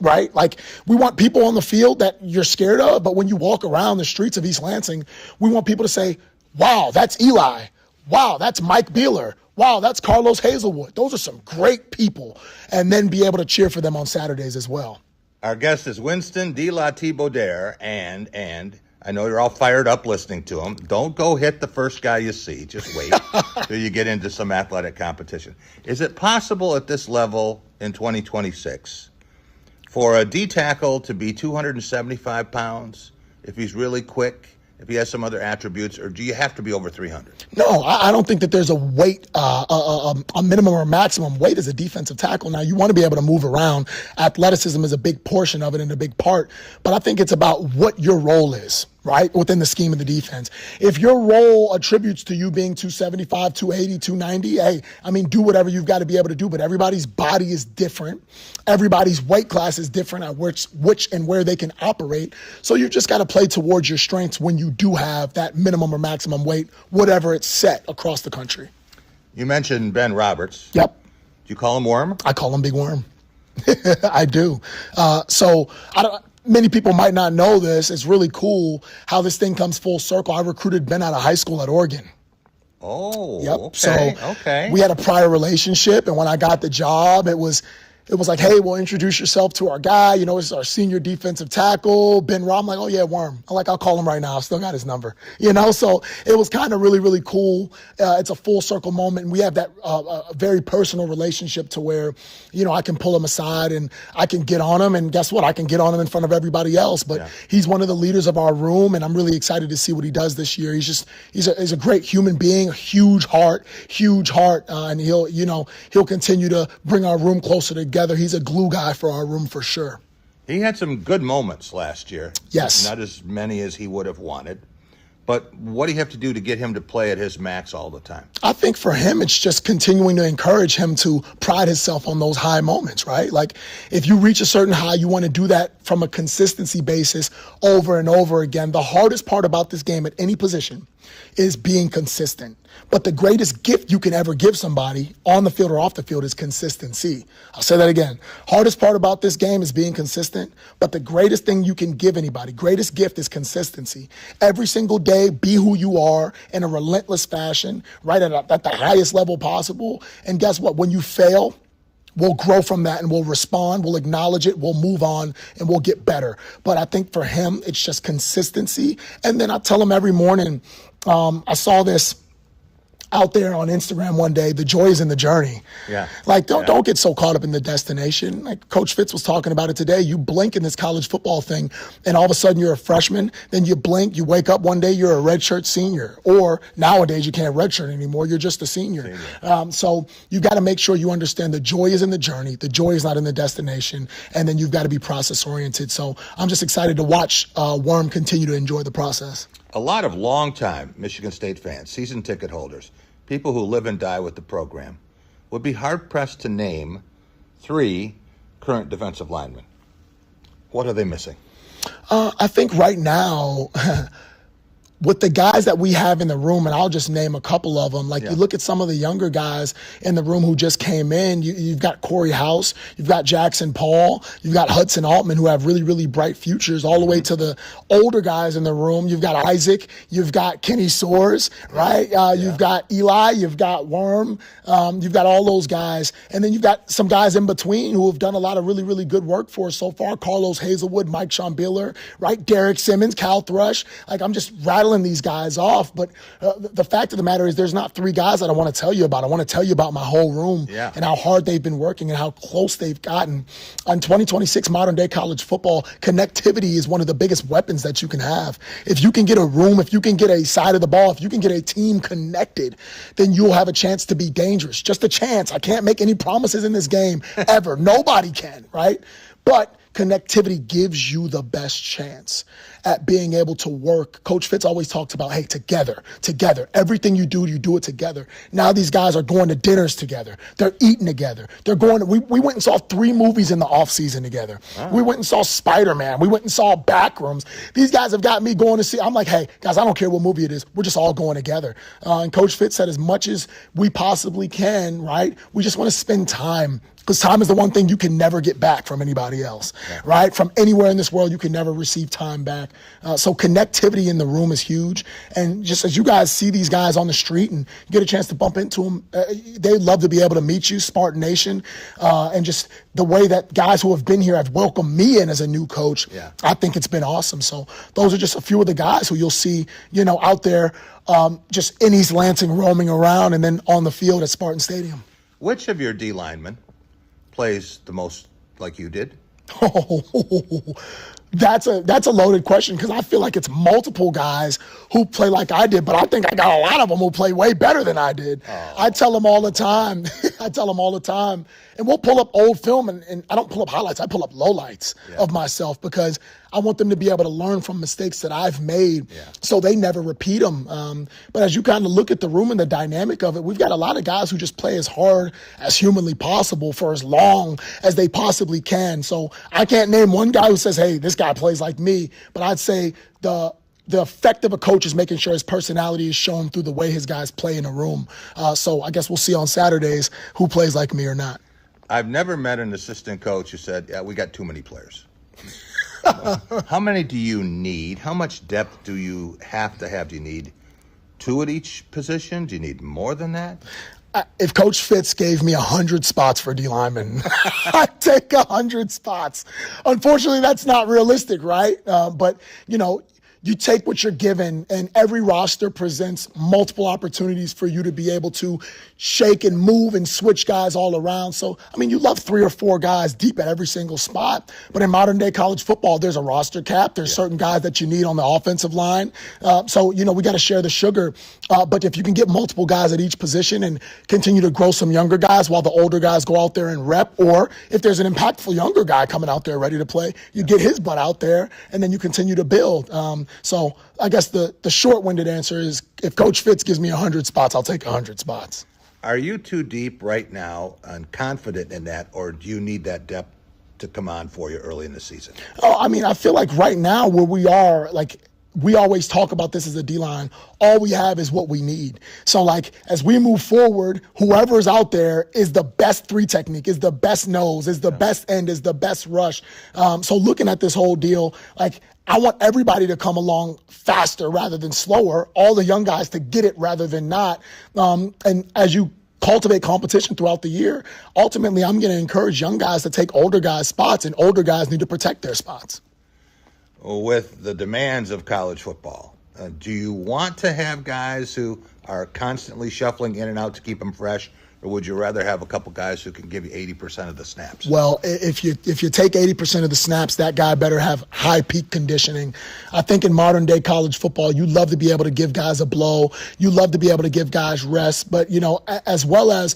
Right? Like we want people on the field that you're scared of, but when you walk around the streets of East Lansing, we want people to say, wow, that's Eli. Wow, that's Mike Beeler. Wow, that's Carlos Hazelwood. Those are some great people. And then be able to cheer for them on Saturdays as well. Our guest is Winston De La Thibaudiere, and I know you're all fired up listening to him. Don't go hit the first guy you see. Just wait till you get into some athletic competition. Is it possible at this level in 2026 for a D tackle to be 275 pounds if he's really quick if he has some other attributes, or do you have to be over 300? No, I don't think that there's a weight, a minimum or maximum weight as a defensive tackle. Now, you want to be able to move around. Athleticism is a big portion of it and a big part, but I think it's about what your role is, right, within the scheme of the defense. If your role attributes to you being 275, 280, 290, hey, I mean, do whatever you've got to be able to do, but everybody's body is different. Everybody's weight class is different at which and where they can operate. So you just got to play towards your strengths when you do have that minimum or maximum weight, whatever it's set across the country. You mentioned Ben Roberts. Yep. Do you call him Worm? I call him Big Worm. I do. Many people might not know this. It's really cool how this thing comes full circle. I recruited Ben out of high school at Oregon. Oh, yep. Okay, So we had a prior relationship, and when I got the job, it was like, hey, well, introduce yourself to our guy. You know, it's our senior defensive tackle, Ben Rob. I'm like, oh, yeah, Worm. I'll call him right now. I've still got his number. You know, so it was kind of really, really cool. It's a full circle moment. And we have that very personal relationship to where, you know, I can pull him aside and I can get on him. And guess what? I can get on him in front of everybody else. But he's one of the leaders of our room, and I'm really excited to see what he does this year. He's a great human being, a huge heart, and he'll continue to bring our room closer together. He's a glue guy for our room for sure. He had some good moments last year. Yes. Not as many as he would have wanted. But what do you have to do to get him to play at his max all the time? I think for him, it's just continuing to encourage him to pride himself on those high moments, right? Like, if you reach a certain high, you want to do that from a consistency basis over and over again. The hardest part about this game at any position is being consistent. But the greatest gift you can ever give somebody on the field or off the field is consistency. I'll say that again. Hardest part about this game is being consistent, but the greatest thing you can give anybody, greatest gift is consistency. Every single day, be who you are in a relentless fashion, right at the highest level possible. And guess what? When you fail, we'll grow from that and we'll respond, we'll acknowledge it, we'll move on, and we'll get better. But I think for him, it's just consistency. And then I tell him every morning, I saw this out there on Instagram one day, the joy is in the journey. Yeah. Like, don't get so caught up in the destination. Like Coach Fitz was talking about it today. You blink in this college football thing, and all of a sudden you're a freshman. Then you blink, you wake up one day, you're a redshirt senior. Or nowadays you can't redshirt anymore. You're just a senior. So you got to make sure you understand the joy is in the journey. The joy is not in the destination. And then you've got to be process oriented. So I'm just excited to watch Worm continue to enjoy the process. A lot of longtime Michigan State fans, season ticket holders, people who live and die with the program, would be hard-pressed to name 3 current defensive linemen. What are they missing? I think right now, with the guys that we have in the room, and I'll just name a couple of them, you look at some of the younger guys in the room who just came in, you've got Corey House, you've got Jackson Paul, you've got Hudson Altman, who have really, really bright futures, all the way to the older guys in the room. You've got Isaac, you've got Kenny Soares, right? You've got Eli, you've got Worm, you've got all those guys. And then you've got some guys in between who have done a lot of really, really good work for us so far. Carlos Hazelwood, Mike Schambiller, right? Derek Simmons, Cal Thrush. I'm just rattling these guys off, but the fact of the matter is there's not 3 guys that I want to tell you about. I want to tell you about my whole room and how hard they've been working and how close they've gotten. In 2026 modern day college football, connectivity is one of the biggest weapons that you can have. If you can get a room, if you can get a side of the ball, if you can get a team connected, then you'll have a chance to be dangerous. Just a chance. I can't make any promises in this game ever. Nobody can, right? But connectivity gives you the best chance at being able to work. Coach Fitz always talks about, hey, together. Everything you do it together. Now these guys are going to dinners together. They're eating together. They're going we went and saw 3 movies in the offseason together. We went and saw Spider-Man. We went and saw Backrooms. These guys have got me going to see. I'm like, hey, guys, I don't care what movie it is. We're just all going together. And Coach Fitz said, as much as we possibly can, right, we just want to spend time. Because time is the one thing you can never get back from anybody else, right? From anywhere in this world, you can never receive time back. So connectivity in the room is huge. And just as you guys see these guys on the street and get a chance to bump into them, they'd love to be able to meet you, Spartan Nation. And just the way that guys who have been here have welcomed me in as a new coach, I think it's been awesome. So those are just a few of the guys who you'll see, out there just in East Lansing roaming around and then on the field at Spartan Stadium. Which of your D linemen plays the most like you did? That's a loaded question because I feel like it's multiple guys who play like I did, but I think I got a lot of them who play way better than I did. I tell them all the time. And we'll pull up old film, and I don't pull up highlights. I pull up lowlights of myself because I want them to be able to learn from mistakes that I've made so they never repeat them. But as you kind of look at the room and the dynamic of it, we've got a lot of guys who just play as hard as humanly possible for as long as they possibly can. So I can't name one guy who says, hey, this guy plays like me. But I'd say the effect of a coach is making sure his personality is shown through the way his guys play in a room. So I guess we'll see on Saturdays who plays like me or not. I've never met an assistant coach who said, yeah, we got too many players. How many do you need? How much depth do you have to have? Do you need 2 at each position? Do you need more than that? If Coach Fitz gave me 100 spots for D linemen, I'd take 100 spots. Unfortunately, that's not realistic, right? But, you take what you're given, and every roster presents multiple opportunities for you to be able to shake and move and switch guys all around. So, you love 3 or 4 guys deep at every single spot. But in modern day college football, there's a roster cap. There's certain guys that you need on the offensive line. So, we got to share the sugar. But if you can get multiple guys at each position and continue to grow some younger guys while the older guys go out there and rep, or if there's an impactful younger guy coming out there ready to play, you get his butt out there and then you continue to build. So I guess the short-winded answer is if Coach Fitz gives me 100 spots, I'll take 100 spots. Are you too deep right now and confident in that, or do you need that depth to come on for you early in the season? I feel like right now where we are, we always talk about this as a D-line. All we have is what we need. So, as we move forward, whoever's out there is the best 3 technique, is the best nose, is the best end, is the best rush. So looking at this whole deal, I want everybody to come along faster rather than slower, all the young guys to get it rather than not. And as you cultivate competition throughout the year, ultimately I'm going to encourage young guys to take older guys' spots, and older guys need to protect their spots. With the demands of college football, do you want to have guys who are constantly shuffling in and out to keep them fresh, or would you rather have a couple guys who can give you 80% of the snaps? Well, if you take 80% of the snaps, that guy better have high peak conditioning. I think in modern day college football, you love to be able to give guys a blow. You love to be able to give guys rest. But, as well as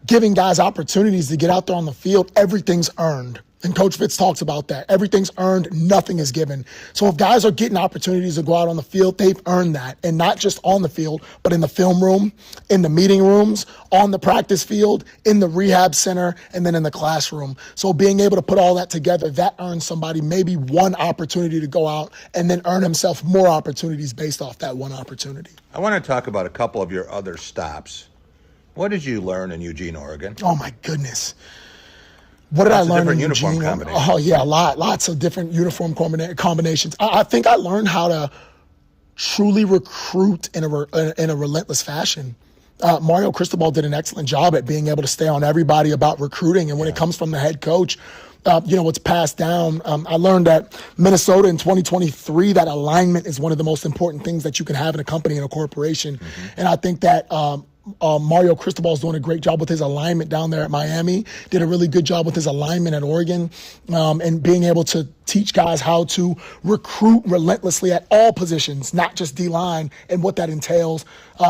giving guys opportunities to get out there on the field, everything's earned. And Coach Fitz talks about that. Everything's earned, nothing is given. So if guys are getting opportunities to go out on the field, they've earned that. And not just on the field, but in the film room, in the meeting rooms, on the practice field, in the rehab center, and then in the classroom. So being able to put all that together, that earns somebody maybe one opportunity to go out and then earn himself more opportunities based off that one opportunity. I want to talk about a couple of your other stops. What did you learn in Eugene, Oregon? Oh, my goodness. What did I learn in Eugene? Oh, yeah, lots of different uniform combinations. I think I learned how to truly recruit in a relentless fashion. Mario Cristobal did an excellent job at being able to stay on everybody about recruiting. And when it comes from the head coach, what's passed down. I learned that Minnesota in 2023, that alignment is one of the most important things that you can have in a company and a corporation. Mm-hmm. And I think that Mario Cristobal is doing a great job with his alignment down there at Miami, did a really good job with his alignment at Oregon, and being able to teach guys how to recruit relentlessly at all positions, not just D-line, and what that entails.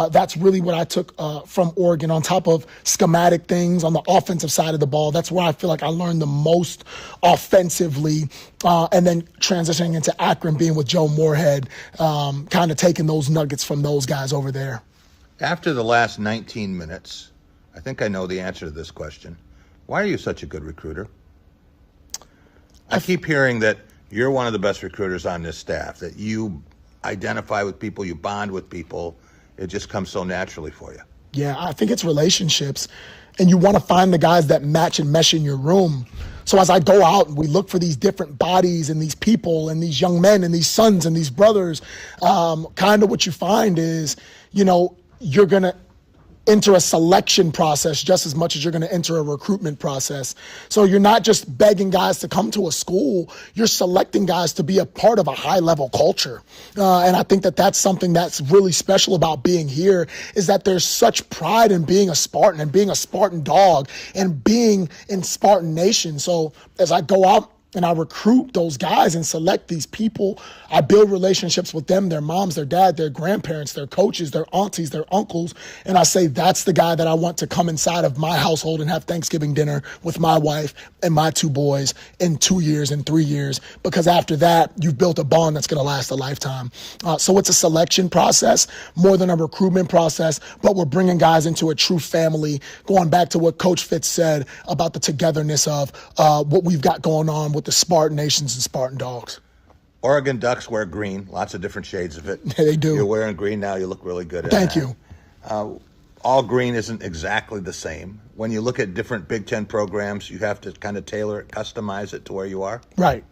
That's really what I took from Oregon, on top of schematic things on the offensive side of the ball. That's where I feel like I learned the most offensively, and then transitioning into Akron, being with Joe Moorhead, kind of taking those nuggets from those guys over there. After the last 19 minutes, I think I know the answer to this question. Why are you such a good recruiter? I keep hearing that you're one of the best recruiters on this staff, that you identify with people, you bond with people. It just comes so naturally for you. Yeah, I think it's relationships. And you want to find the guys that match and mesh in your room. So as I go out and we look for these different bodies and these people and these young men and these sons and these brothers, kind of what you find is, you're going to enter a selection process just as much as you're going to enter a recruitment process. So you're not just begging guys to come to a school, you're selecting guys to be a part of a high-level culture. And I think that that's something that's really special about being here, is that there's such pride in being a Spartan and being a Spartan dog and being in Spartan Nation. So as I go out and I recruit those guys and select these people. I build relationships with them, their moms, their dad, their grandparents, their coaches, their aunties, their uncles. And I say, that's the guy that I want to come inside of my household and have Thanksgiving dinner with my wife and my 2 boys in 2 years and 3 years. Because after that, you've built a bond that's going to last a lifetime. So it's a selection process more than a recruitment process, but we're bringing guys into a true family, going back to what Coach Fitz said about the togetherness of what we've got going on with the Spartan Nations and Spartan Dogs. Oregon Ducks wear green, lots of different shades of it. Yeah, they do. You're wearing green now. You look really good. Thank you. All green isn't exactly the same. When you look at different Big Ten programs, you have to kind of tailor it, customize it to where you are. Right.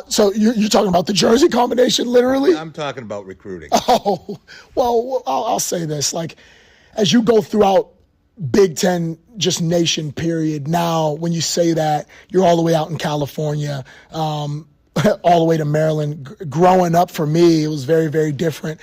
So you're talking about the jersey combination, literally? I'm talking about recruiting. Oh, well, I'll say this. Like, as you go throughout Big Ten, just nation period, now when you say that, you're all the way out in California, all the way to Maryland. Growing up for me, it was very, very different.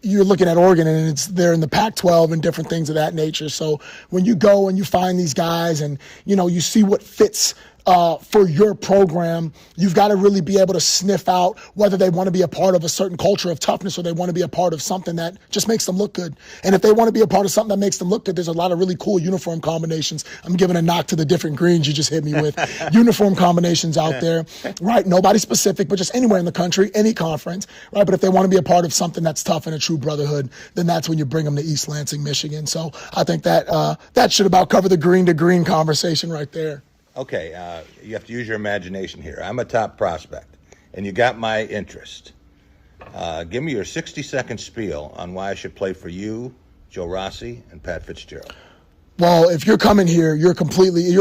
You're looking at Oregon and they're in the Pac-12 and different things of that nature. So when you go and you find these guys and, you see what fits for your program, you've got to really be able to sniff out whether they want to be a part of a certain culture of toughness or they want to be a part of something that just makes them look good. And if they want to be a part of something that makes them look good, there's a lot of really cool uniform combinations. I'm giving a knock to the different greens you just hit me with. Uniform combinations out there, right? Nobody specific, but just anywhere in the country, any conference, right? But if they want to be a part of something that's tough and a true brotherhood, then that's when you bring them to East Lansing, Michigan. So I think that that should about cover the green to green conversation right there. Okay, you have to use your imagination here. I'm a top prospect, and you got my interest. Give me your 60-second spiel on why I should play for you, Joe Rossi, and Pat Fitzgerald. Well, if you're coming here, you're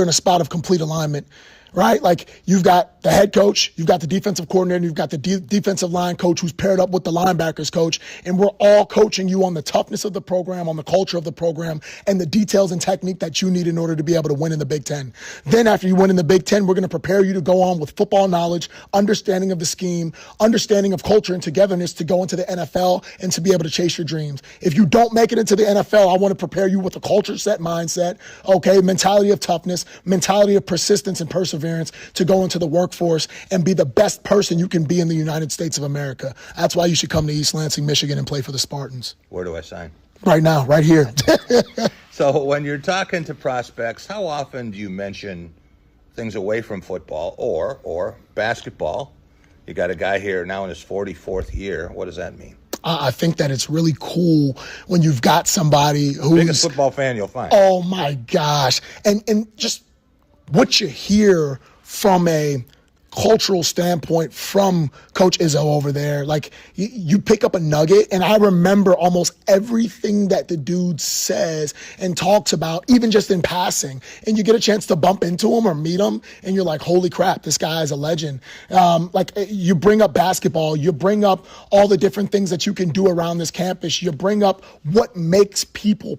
in a spot of complete alignment, right? Like, you've got the head coach, you've got the defensive coordinator, you've got the defensive line coach who's paired up with the linebackers coach, and we're all coaching you on the toughness of the program, on the culture of the program, and the details and technique that you need in order to be able to win in the Big Ten. Then after you win in the Big Ten, we're going to prepare you to go on with football knowledge, understanding of the scheme, understanding of culture and togetherness to go into the NFL and to be able to chase your dreams. If you don't make it into the NFL, I want to prepare you with a culture set mindset, okay, mentality of toughness, mentality of persistence and perseverance to go into the workforce and be the best person you can be in the United States of America. That's why you should come to East Lansing, Michigan and play for the Spartans. Where do I sign? Right now, right here. So when you're talking to prospects, how often do you mention things away from football or basketball? You got a guy here now in his 44th year. What does that mean? I think that it's really cool when you've got somebody who's... Biggest football fan you'll find. Oh, my gosh. And just what you hear from a cultural standpoint from Coach Izzo over there, like you pick up a nugget, and I remember almost everything that the dude says and talks about, even just in passing, and you get a chance to bump into him or meet him, and you're like, holy crap, this guy is a legend. Like, you bring up basketball, you bring up all the different things that you can do around this campus, you bring up what makes people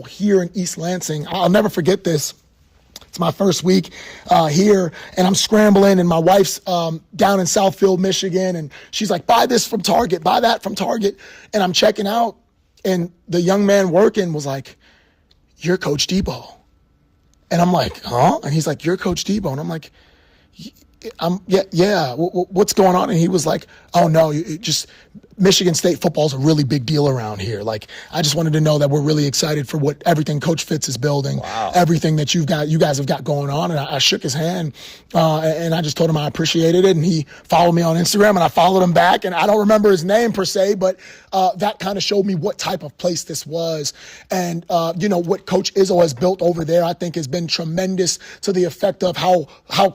here in East Lansing. I'll never forget this. It's my first week here, and I'm scrambling, and my wife's down in Southfield, Michigan, and she's like, buy this from Target, buy that from Target, and I'm checking out, and the young man working was like, you're Coach Debo. And I'm like, huh? And he's like, you're Coach Debo. And I'm like, yeah, what's going on? And he was like, oh, no, just Michigan State football is a really big deal around here. Like, I just wanted to know that we're really excited for everything Coach Fitz is building, everything that you guys have got going on. And I shook his hand, and I just told him I appreciated it. And he followed me on Instagram, and I followed him back. And I don't remember his name per se, but that kind of showed me what type of place this was. And, what Coach Izzo has built over there, I think, has been tremendous to the effect of how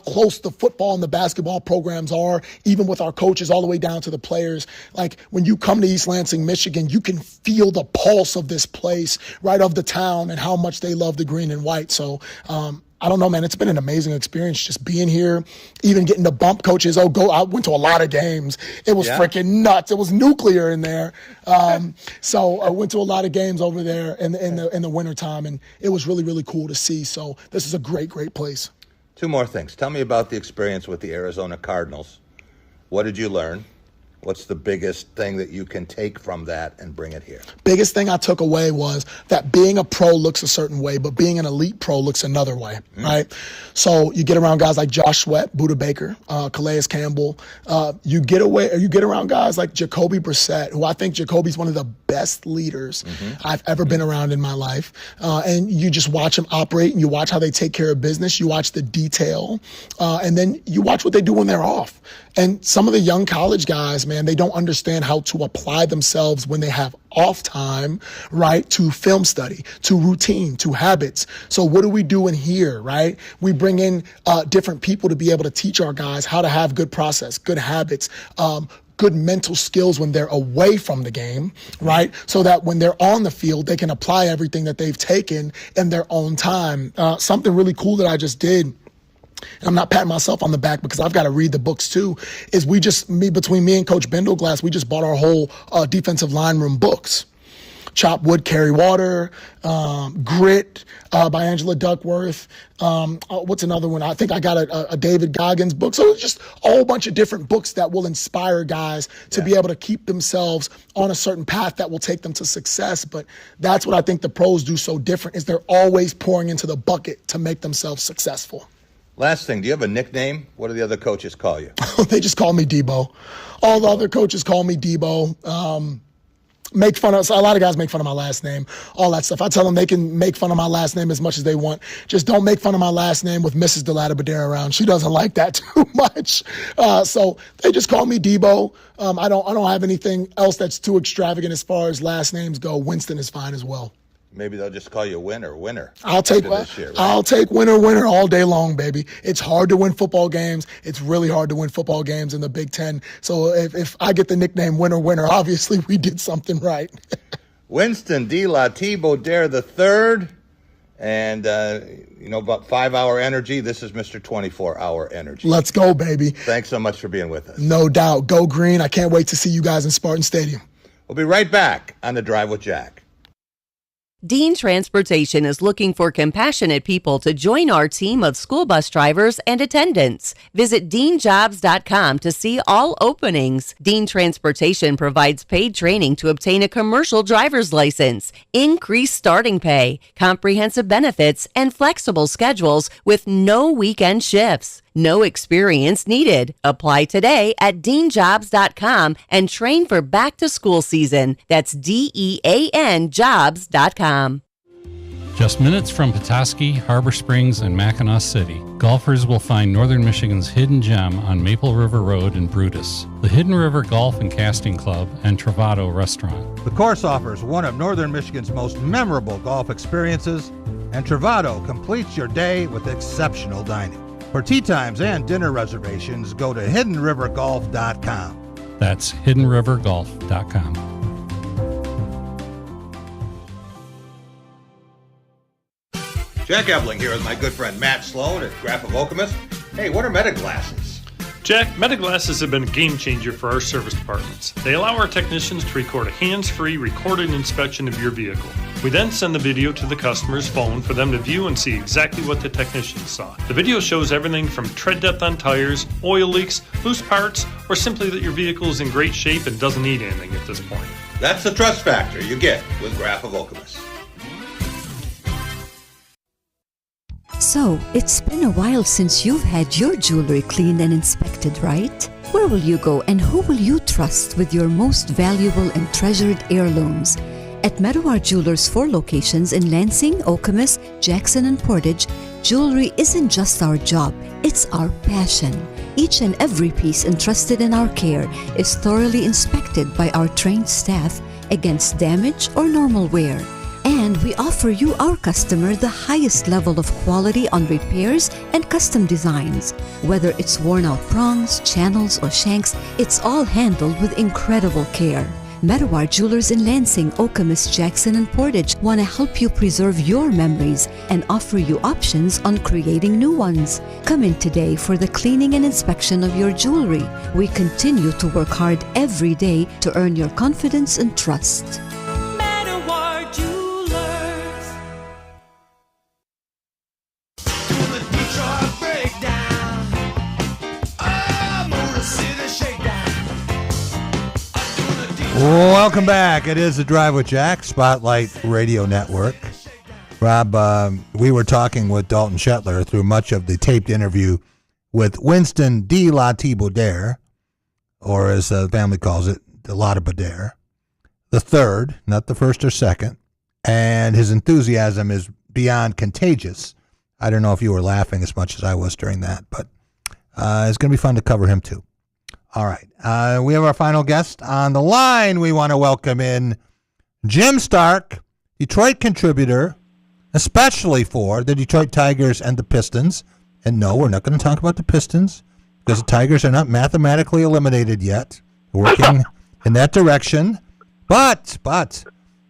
close the football and the basketball programs are, even with our coaches all the way down to the players. Like, when you come to East Lansing, Michigan, you can feel the pulse of this place, right, of the town, and how much they love the green and white. So, I don't know, man. It's been an amazing experience just being here, even getting to bump coaches. I went to a lot of games. It was freaking nuts. It was nuclear in there. So I went to a lot of games over there in the wintertime, and it was really, really cool to see. So this is a great, great place. Two more things. Tell me about the experience with the Arizona Cardinals. What did you learn? What's the biggest thing that you can take from that and bring it here? Biggest thing I took away was that being a pro looks a certain way, but being an elite pro looks another way, right? So you get around guys like Josh Sweat, Budda Baker, Calais Campbell. You get around guys like Jacoby Brissett, who I think Jacoby's one of the best leaders I've ever been around in my life. And you just watch them operate, and you watch how they take care of business. You watch the detail, and then you watch what they do when they're off. And some of the young college guys, man, they don't understand how to apply themselves when they have off time, right, to film study, to routine, to habits. So what do we do in here, right? We bring in different people to be able to teach our guys how to have good process, good habits, good mental skills when they're away from the game, right? So that when they're on the field, they can apply everything that they've taken in their own time. Something really cool that I just did, and I'm not patting myself on the back because I've got to read the books too, is between me and Coach Bindleglass, we just bought our whole defensive line room books. Chop Wood, Carry Water, Grit by Angela Duckworth. What's another one? I think I got a David Goggins book. So it's just a whole bunch of different books that will inspire guys to be able to keep themselves on a certain path that will take them to success. But that's what I think the pros do so different, is they're always pouring into the bucket to make themselves successful. Last thing, do you have a nickname? What do the other coaches call you? They just call me Debo. All the other coaches call me Debo. Make fun of, so a lot of guys make fun of my last name, all that stuff. I tell them they can make fun of my last name as much as they want. Just don't make fun of my last name with Mrs. DeLatta-Badera around. She doesn't like that too much. So they just call me Debo. I don't have anything else that's too extravagant as far as last names go. Winston is fine as well. Maybe they'll just call you winner. I'll take winner all day long, baby. It's hard to win football games. It's really hard to win football games in the Big Ten. So if I get the nickname winner, obviously we did something right. Winston DeLatta-Badera III, and about 5-hour energy. This is Mr. 24-hour energy. Let's go, baby. Thanks so much for being with us. No doubt. Go Green. I can't wait to see you guys in Spartan Stadium. We'll be right back on The Drive with Jack. Dean Transportation is looking for compassionate people to join our team of school bus drivers and attendants. Visit deanjobs.com to see all openings. Dean Transportation provides paid training to obtain a commercial driver's license, increased starting pay, comprehensive benefits, and flexible schedules with no weekend shifts. No experience needed. Apply today at deanjobs.com and train for back to school season. That's DEAN jobs.com. Just minutes from Petoskey, Harbor Springs, and Mackinac City, golfers will find Northern Michigan's hidden gem on Maple River Road in Brutus, the Hidden River Golf and Casting Club and Travato Restaurant. The course offers one of Northern Michigan's most memorable golf experiences, and Travato completes your day with exceptional dining. For tee times and dinner reservations, go to hiddenrivergolf.com. That's hiddenrivergolf.com. Jack Ebling here with my good friend Matt Sloan at Graphic Alchemist. Hey, what are MetaGlasses? Jack, MetaGlasses have been a game changer for our service departments. They allow our technicians to record a hands-free recorded inspection of your vehicle. We then send the video to the customer's phone for them to view and see exactly what the technician saw. The video shows everything from tread depth on tires, oil leaks, loose parts, or simply that your vehicle is in great shape and doesn't need anything at this point. That's the trust factor you get with Graphic Alchemist. So, it's been a while since you've had your jewelry cleaned and inspected, right? Where will you go and who will you trust with your most valuable and treasured heirlooms? At Meadowar Jewelers' 4 locations in Lansing, Okemos, Jackson, and Portage, jewelry isn't just our job, it's our passion. Each and every piece entrusted in our care is thoroughly inspected by our trained staff against damage or normal wear. And we offer you, our customer, the highest level of quality on repairs and custom designs. Whether it's worn out prongs, channels, or shanks, it's all handled with incredible care. Meadowar Jewelers in Lansing, Okemos, Jackson, and Portage want to help you preserve your memories and offer you options on creating new ones. Come in today for the cleaning and inspection of your jewelry. We continue to work hard every day to earn your confidence and trust. Welcome back. It is the Drive with Jack, Spotlight Radio Network. Rob, we were talking with Dalton Shetler through much of the taped interview with Winston de la Thibaudere, or as the family calls it, de la Thibaudere, the third, not the first or second, and his enthusiasm is beyond contagious. I don't know if you were laughing as much as I was during that, but it's going to be fun to cover him too. All right. We have our final guest on the line. We want to welcome in Jim Stark, Detroit contributor, especially for the Detroit Tigers and the Pistons. And no, we're not going to talk about the Pistons because the Tigers are not mathematically eliminated yet. We're working in that direction. But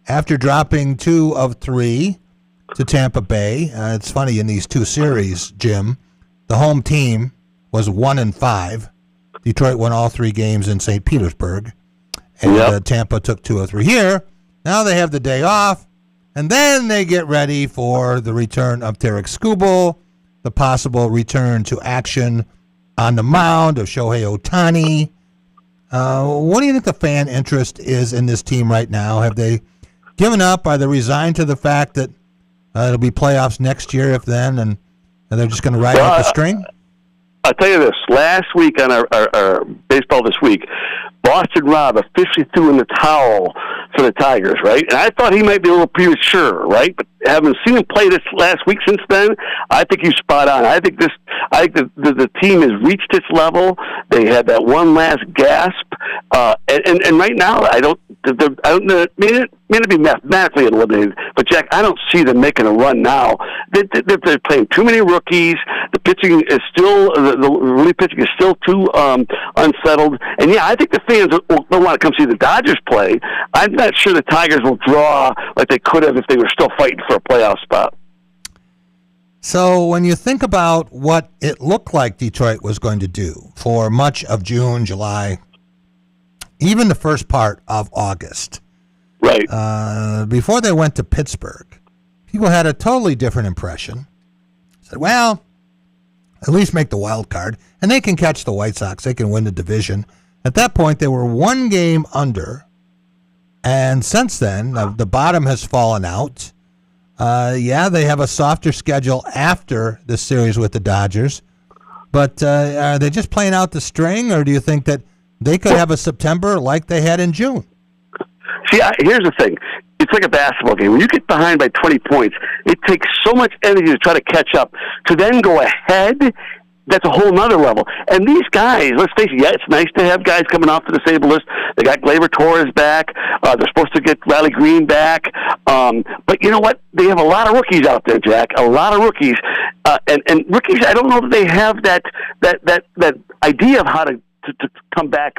after dropping 2 of 3 to Tampa Bay, it's funny in these 2 series, Jim, the home team was 1-5. Detroit won all 3 games in St. Petersburg, and Tampa took 2 of 3 here. Now they have the day off, and then they get ready for the return of Tarek Skubal, the possible return to action on the mound of Shohei Ohtani. What do you think the fan interest is in this team right now? Have they given up? Are they resigned to the fact that it'll be playoffs next year, if then, and they're just going to ride out the string? I'll tell you this. Last week on our Baseball This Week, Boston Rob officially threw in the towel for the Tigers, right? And I thought he might be a little premature, right? But having seen him play this last week since then, I think he's spot on. I think the team has reached its level. They had that one last gasp, and right now I don't may not be mathematically eliminated, but Jack, I don't see them making a run now. They're playing too many rookies. The pitching is still the relief pitching is still too unsettled. And yeah, I think the fans will want to come see the Dodgers play. I'm not sure the Tigers will draw like they could have if they were still fighting for a playoff spot. So when you think about what it looked like Detroit was going to do for much of June, July, even the first part of August, right? Before they went to Pittsburgh, people had a totally different impression. Said, well, at least make the wild card, and they can catch the White Sox. They can win the division. At that point, they were 1 game under, and since then, the bottom has fallen out. They have a softer schedule after the series with the Dodgers, but are they just playing out the string, or do you think that they could have a September like they had in June? See, here's the thing. It's like a basketball game. When you get behind by 20 points, it takes so much energy to try to catch up. To then go ahead, that's a whole nother level. And these guys, let's face it, yeah, it's nice to have guys coming off the disabled list. They got Gleyber Torres back. They're supposed to get Riley Green back. But you know what? They have a lot of rookies out there, Jack. A lot of rookies. And rookies, I don't know that they have that idea of how to come back,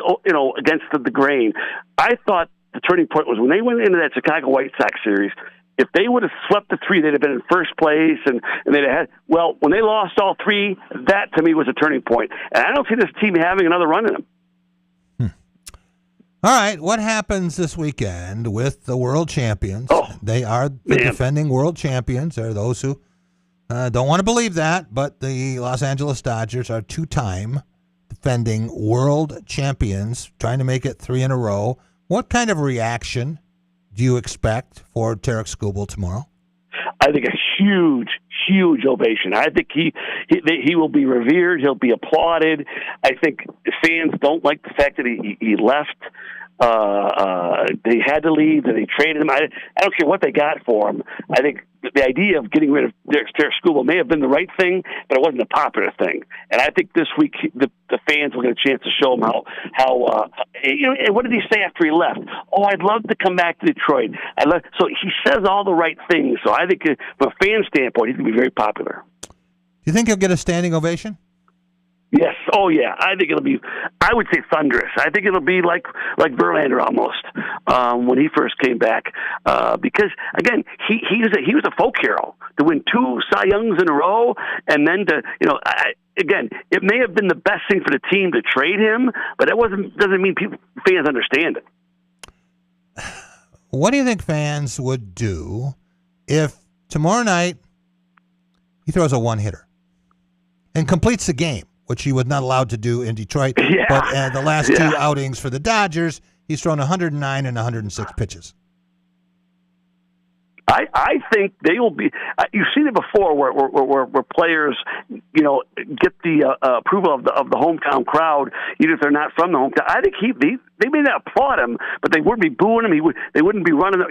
against the grain. I thought the turning point was when they went into that Chicago White Sox series. If they would have swept the 3, they'd have been in first place, and they'd have had. Well, when they lost all 3, that to me was a turning point. And I don't see this team having another run in them. All right, what happens this weekend with the world champions? They are the defending world champions. There are those who don't want to believe that, but the Los Angeles Dodgers are 2-time defending world champions, trying to make it 3 in a row. What kind of reaction do you expect for Tarek Skubal tomorrow? I think a huge ovation. I think he will be revered. He'll be applauded. I think fans don't like the fact that he left. They had to leave. That they traded him. I don't care what they got for him. I think the idea of getting rid of Tarek Skubal may have been the right thing, but it wasn't a popular thing. And I think this week the fans will get a chance to show him how and what did he say after he left? Oh, I'd love to come back to Detroit. So he says all the right things. So I think from a fan standpoint, he's going to be very popular. Do you think he'll get a standing ovation? Yes. Oh, yeah. I think it'll be, I would say thunderous. I think it'll be like Verlander almost when he first came back. Because, again, he was a folk hero to win 2 Cy Youngs in a row. And then again, it may have been the best thing for the team to trade him, but that doesn't mean fans understand it. What do you think fans would do if tomorrow night he throws a 1-hitter and completes the game, which he was not allowed to do in Detroit? Yeah. But the last 2 outings for the Dodgers, he's thrown 109 and 106 pitches. I think they will be. You've seen it before, where players, get the approval of the hometown crowd, even if they're not from the hometown. I think they may not applaud him, but they wouldn't be booing him. They wouldn't be running,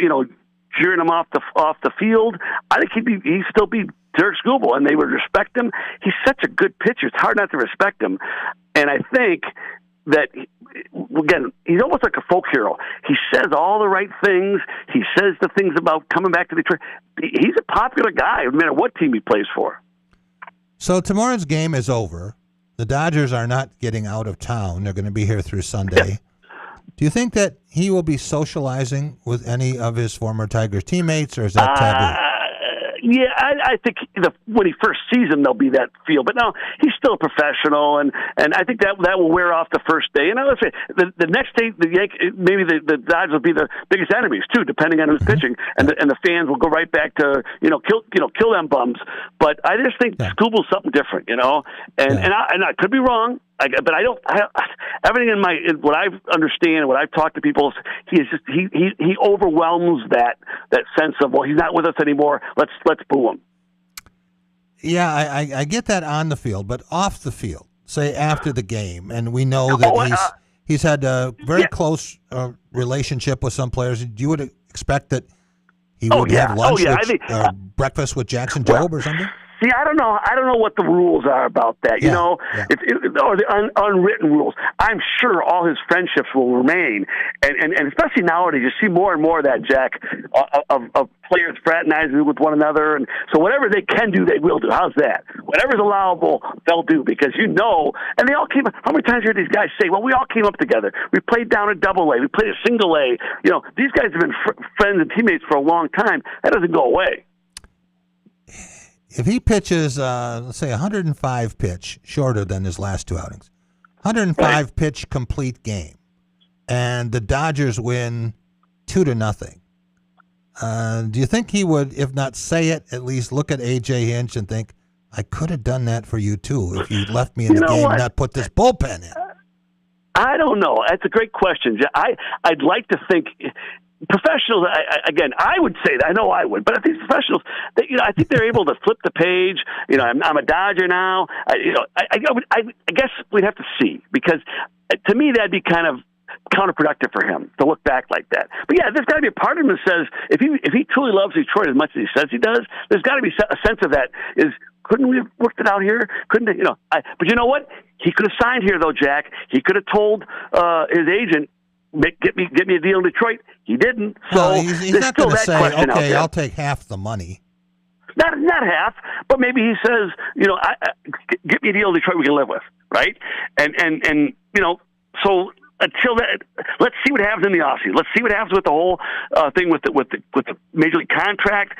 cheering him off the field. I think he'd still be Derek Skubal, and they would respect him. He's such a good pitcher; it's hard not to respect him. And I think that, again, he's almost like a folk hero. He says all the right things. He says the things about coming back to Detroit. He's a popular guy, no matter what team he plays for. So tomorrow's game is over. The Dodgers are not getting out of town. They're going to be here through Sunday. Yeah. Do you think that he will be socializing with any of his former Tigers teammates, or is that taboo? Yeah, I think when he first sees him, there'll be that feel. But no, he's still a professional, and I think that will wear off the first day. And I would say the next day, maybe the Dodgers will be the biggest enemies too, depending on who's pitching, and the fans will go right back to kill them bums. But I just think Skubal's something different, and I could be wrong. But I don't. Everything in what I understand, what I've talked to people, he overwhelms that sense of, well, he's not with us anymore. Let's boo him. Yeah, I get that on the field, but off the field, say after the game, and we know that he's had a very close relationship with some players. You would expect that he would have lunch, breakfast with Jackson Jobe or something. See, I don't know what the rules are about that. Or the unwritten rules. I'm sure all his friendships will remain, and especially nowadays, you see more and more of that, Jack, of players fraternizing with one another, and so whatever they can do, they will do. How's that? Whatever's allowable, they'll do, because and they all came. How many times heard these guys say, "Well, we all came up together. We played down at Double-A. We played at Single-A." These guys have been friends and teammates for a long time. That doesn't go away. If he pitches, let's say 105 pitch, shorter than his last two outings, 105 pitch complete game, and the Dodgers win 2-0, do you think he would, if not say it, at least look at A.J. Hinch and think, I could have done that for you too if you left me in the game and not put this bullpen in? I don't know. That's a great question. I'd like to think. Professionals, I would say that. I know I would, but I think professionals, I think they're able to flip the page. I'm a Dodger now. I guess we'd have to see, because to me that'd be kind of counterproductive for him to look back like that. But yeah, there's got to be a part of him that says if he truly loves Detroit as much as he says he does, there's got to be a sense of that. Couldn't we have worked it out here? Couldn't it? But you know what? He could have signed here though, Jack. He could have told his agent, get me a deal in Detroit. He didn't. So he's not going to say, okay, I'll take half the money. Not half, but maybe he says, get me a deal in Detroit we can live with, right? And so until that, let's see what happens in the offseason. Let's see what happens with the whole thing with the major league contract.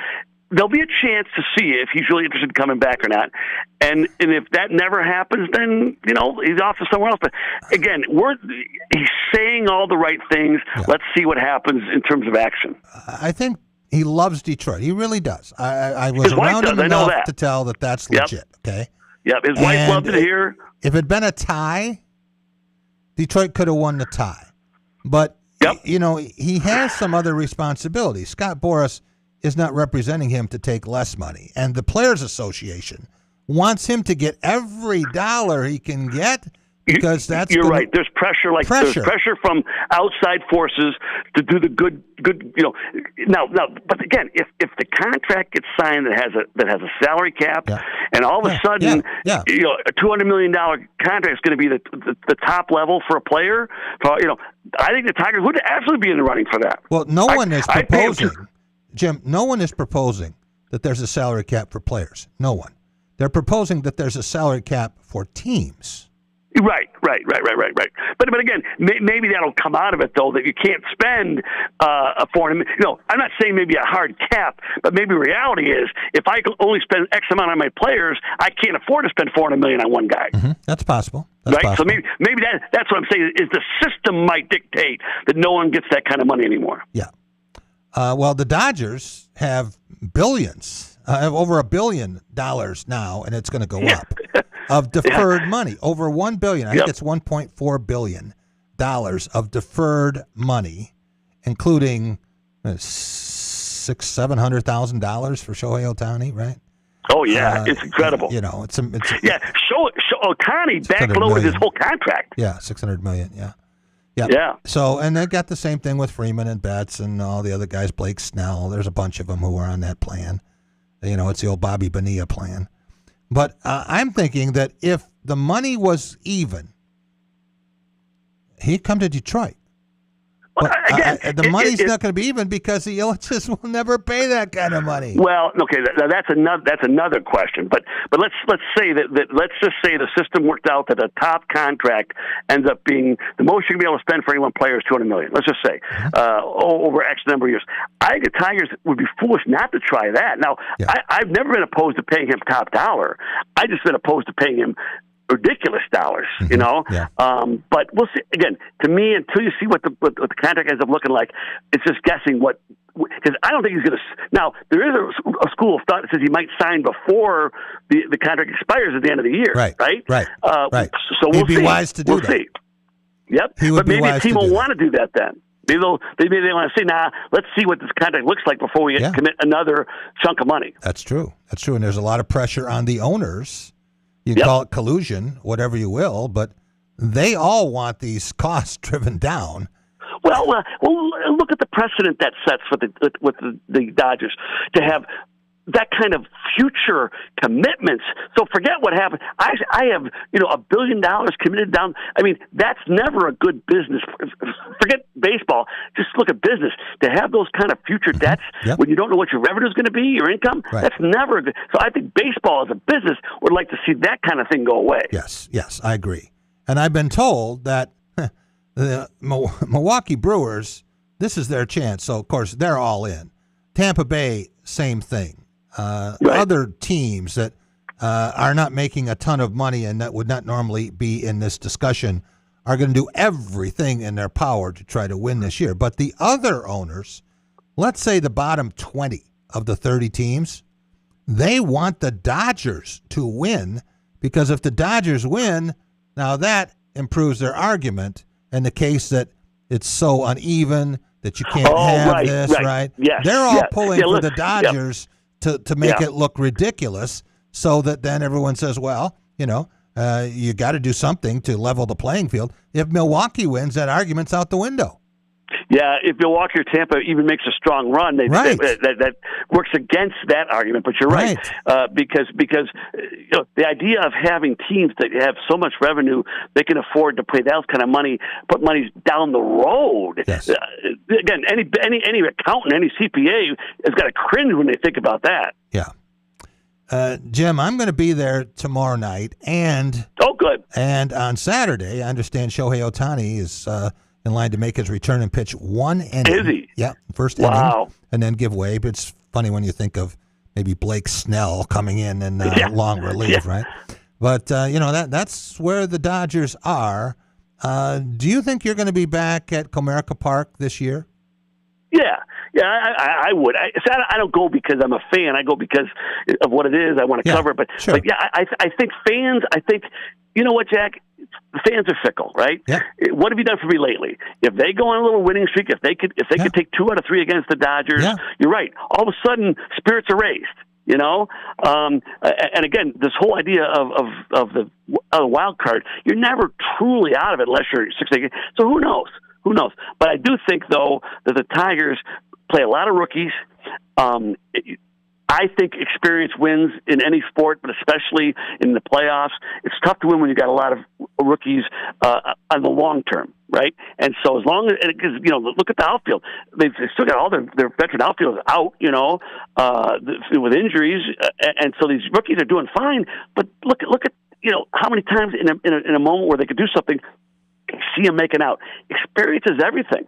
There'll be a chance to see if he's really interested in coming back or not. And if that never happens, then, he's off to somewhere else. But again, he's saying all the right things. Yeah. Let's see what happens in terms of action. I think he loves Detroit. He really does. I was around him enough to tell that that's legit. Okay. Yep. His wife loved it here. If it had been a tie, Detroit could have won the tie. But, he has some other responsibilities. Scott Boras is not representing him to take less money. And the Players Association wants him to get every dollar he can get, because you're right. There's pressure, there's pressure from outside forces to do the good. Now, but again, if the contract gets signed that has a salary cap, and all of a sudden, a $200 million contract is going to be the top level for a player, I think the Tigers would absolutely be in the running for that. Well, no one is proposing. Jim, no one is proposing that there's a salary cap for players. No one. They're proposing that there's a salary cap for teams. Right. But again, maybe that'll come out of it, though, that you can't spend a $400 million. I'm not saying maybe a hard cap, but maybe reality is if I can only spend X amount on my players, I can't afford to spend $400 million on one guy. Mm-hmm. That's possible. Right? So maybe that's what I'm saying is the system might dictate that no one gets that kind of money anymore. Yeah. Well, the Dodgers have billions, have over $1 billion now, and it's going to go up, of deferred money, over $1 billion. I think it's $1.4 billion of deferred money, including $700,000 for Shohei Ohtani, right? Oh yeah, it's incredible. You know, it's Ohtani backloaded his whole contract. Yeah, $600 million. Yeah. Yeah. So, and they got the same thing with Freeman and Betts and all the other guys. Blake Snell. There's a bunch of them who are on that plan. You know, it's the old Bobby Bonilla plan. But I'm thinking that if the money was even, he'd come to Detroit. Well, But the money's not going to be even because the Ilitches will never pay that kind of money. Well, okay, that's another question. But let's say that let's just say the system worked out that a top contract ends up being the most you're going to be able to spend for any one player is $200 million. Let's just say over X number of years. I think the Tigers would be foolish not to try that. Now, I've never been opposed to paying him top dollar. I just been opposed to paying him ridiculous dollars, you know. Yeah. But we'll see. Again, to me, until you see what the contract ends up looking like, it's just guessing what. Because I don't think he's going to. Now there is a school of thought that says he might sign before the contract expires at the end of the year. Right. Right. Right. So we'll He'd be wise to do that. See. Yep. He would but be maybe wise a team to do will that. want to do that then. Maybe they want to say, nah, let's see what this contract looks like before we commit another chunk of money. That's true. And there's a lot of pressure on the owners. You call it collusion, whatever you will, but they all want these costs driven down. Well, look at the precedent that sets with the Dodgers to have that kind of future commitments. So forget what happened. I have $1 billion committed down. I mean, that's never a good business. Forget baseball. Just look at business. To have those kind of future debts when you don't know what your revenue is going to be, your income, that's never good. So I think baseball as a business would like to see that kind of thing go away. Yes, I agree. And I've been told that the Milwaukee Brewers, this is their chance. So, of course, they're all in. Tampa Bay, same thing. Other teams that are not making a ton of money and that would not normally be in this discussion are going to do everything in their power to try to win this year. But the other owners, let's say the bottom 20 of the 30 teams, they want the Dodgers to win because if the Dodgers win, now that improves their argument in the case that it's so uneven that you can't have this, right? Yes, they're all pulling for the Dodgers to make it look ridiculous so that then everyone says, well, you got to do something to level the playing field. If Milwaukee wins, that argument's out the window. Yeah, if Milwaukee or Tampa even makes a strong run, that works against that argument. But you're right, because the idea of having teams that have so much revenue they can afford to pay that kind of money, put money down the road. Yes. Again, any accountant, any CPA has got to cringe when they think about that. Yeah. Jim, I'm going to be there tomorrow night, and good. And on Saturday, I understand Shohei Ohtani is in line to make his return and pitch one inning. Is he? Yeah, first inning, and then give way. But it's funny when you think of maybe Blake Snell coming in and long relief, right? But that's where the Dodgers are. Do you think you're going to be back at Comerica Park this year? Yeah, I would. I don't go because I'm a fan. I go because of what it is. I want to cover it. But yeah, I think fans. You know what, Jack? The fans are fickle, right? Yeah. What have you done for me lately? If they go on a little winning streak, if they could take 2 out of 3 against the Dodgers, you're right. All of a sudden, spirits are raised. And again, this whole idea of the wild card, you're never truly out of it unless you're 6-8. So who knows? But I do think, though, that the Tigers play a lot of rookies. I think experience wins in any sport, but especially in the playoffs. It's tough to win when you've got a lot of rookies on the long term, right? And so as long as, look at the outfield. They've still got all their veteran outfielders out, with injuries. And so these rookies are doing fine. But look at how many times in a moment where they could do something, see them making out. Experience is everything.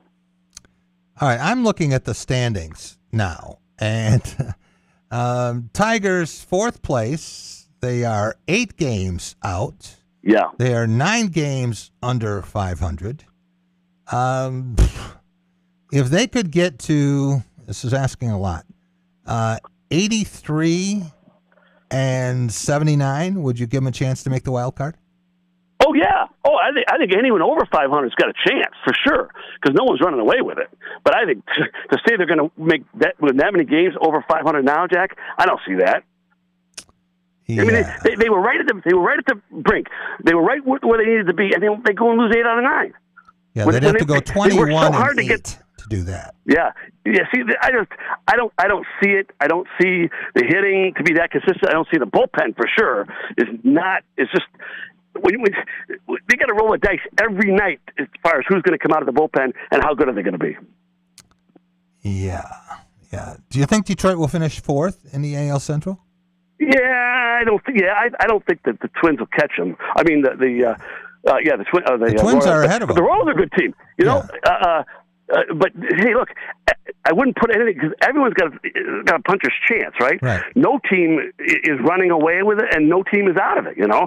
All right, I'm looking at the standings now, and Tigers 4th place. They are 8 games out. Yeah, they are 9 games under 500. If they could get to, this is asking a lot, 83 and 79, would you give them a chance to make the wild card? Oh yeah. Oh, I think anyone over 500's got a chance for sure because no one's running away with it. But I think to say they're going to make that with that many games over 500 now, Jack, I don't see that. Yeah. I mean, they were right at the brink. They were right where they needed to be, and they go and lose 8 out of 9. Yeah, they'd have to go 21-8 to do that. Yeah. See, I don't see it. I don't see the hitting to be that consistent. I don't see the bullpen for sure. It's just they got to roll the dice every night as far as who's going to come out of the bullpen and how good are they going to be. Yeah. Do you think Detroit will finish 4th in the AL Central? Yeah, I don't think that the Twins will catch them. I mean, the Twins are ahead of them. The Royals are a good team, you know. But hey, look, I wouldn't put anything because everyone's got a puncher's chance, right? No team is running away with it, and no team is out of it. You know,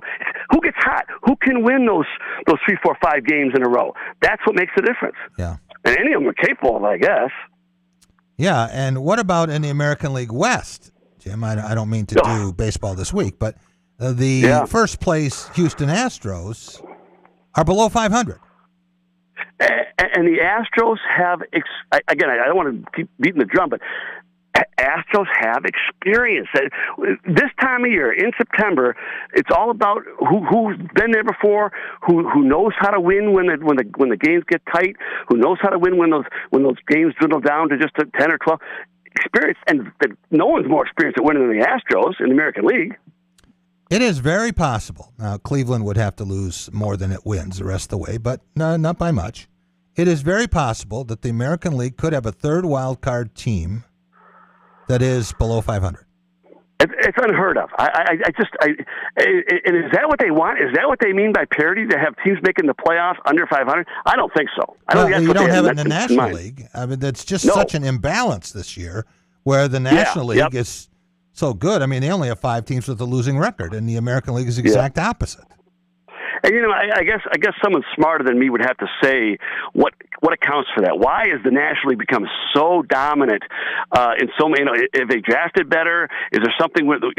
who gets hot? Who can win those 3, 4, 5 games in a row? That's what makes the difference. Yeah, and any of them are capable of, I guess. Yeah, and what about in the American League West, Jim? I don't mean to do baseball this week, but the first place Houston Astros are below 500. And the Astros have, again, I don't want to keep beating the drum, but Astros have experience. This time of year, in September, it's all about who's been there before, who knows how to win when the games get tight, who knows how to win when those games dwindle down to just a 10 or 12. Experience, and no one's more experienced at winning than the Astros in the American League. It is very possible. Now, Cleveland would have to lose more than it wins the rest of the way, but no, not by much. It is very possible that the American League could have a third wild card team that is below 500. It's unheard of. And is that what they want? Is that what they mean by parity, to have teams making the playoffs under 500? I don't think so. You don't have it in the National League. I mean, that's just such an imbalance this year where the National League is so good. I mean, they only have 5 teams with a losing record, and the American League is the exact opposite. And you know, I guess someone smarter than me would have to say what accounts for that. Why has the National League become so dominant in so many? You know, have they drafted better? Is there something with to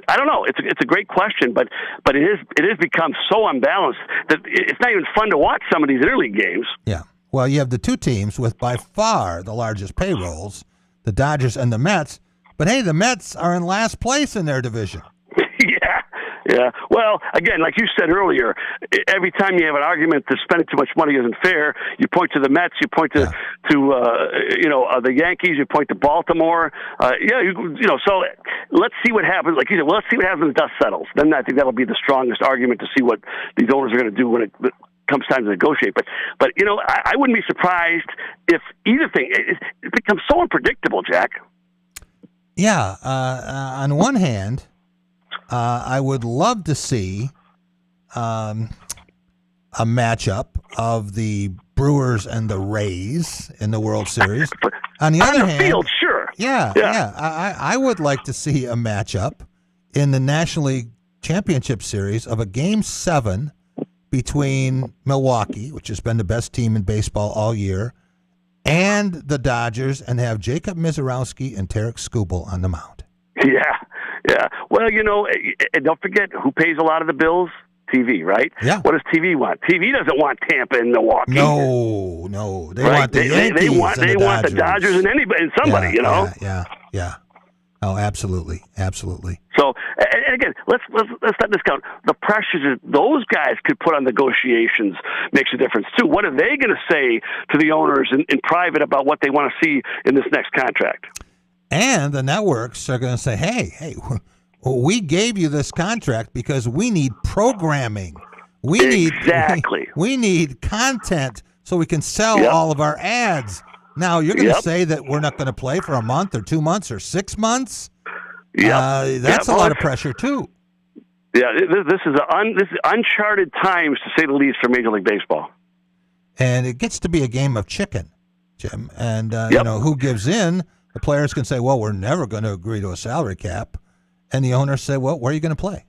I don't know. It's a great question, but it has become so unbalanced that it's not even fun to watch some of these interleague games. Yeah. Well, you have the 2 teams with by far the largest payrolls, the Dodgers and the Mets. But hey, the Mets are in last place in their division. Yeah. Well, again, like you said earlier, every time you have an argument that spending too much money isn't fair, you point to the Mets, you point to the Yankees, you point to Baltimore. So let's see what happens. Like you said, let's see what happens when the dust settles. Then I think that'll be the strongest argument to see what these owners are going to do when it comes time to negotiate. But you know, I wouldn't be surprised if either thing. It becomes so unpredictable, Jack. Yeah. On one hand, I would love to see a matchup of the Brewers and the Rays in the World Series. On the other hand, field, sure. Yeah. I would like to see a matchup in the National League Championship Series of a Game 7 between Milwaukee, which has been the best team in baseball all year, and the Dodgers, and have Jacob Misiorowski and Tarek Skubal on the mound. Yeah. Well, you know, and don't forget who pays a lot of the bills? TV, right? Yeah. What does TV want? TV doesn't want Tampa and Milwaukee. No. They want the Yankees they want the Dodgers and anybody and somebody, you know? Yeah. Oh, absolutely. So, and again, let's not discount the pressures that those guys could put on negotiations makes a difference too. What are they going to say to the owners in private about what they want to see in this next contract? And the networks are going to say, hey, we gave you this contract because we need programming. We need content so we can sell all of our ads. Now, you're going to say that we're not going to play for a month or 2 months or 6 months? That's a lot of pressure, too. Yeah, this is uncharted times, to say the least, for Major League Baseball. And it gets to be a game of chicken, Jim. And, who gives in? The players can say, well, we're never going to agree to a salary cap. And the owners say, well, where are you going to play?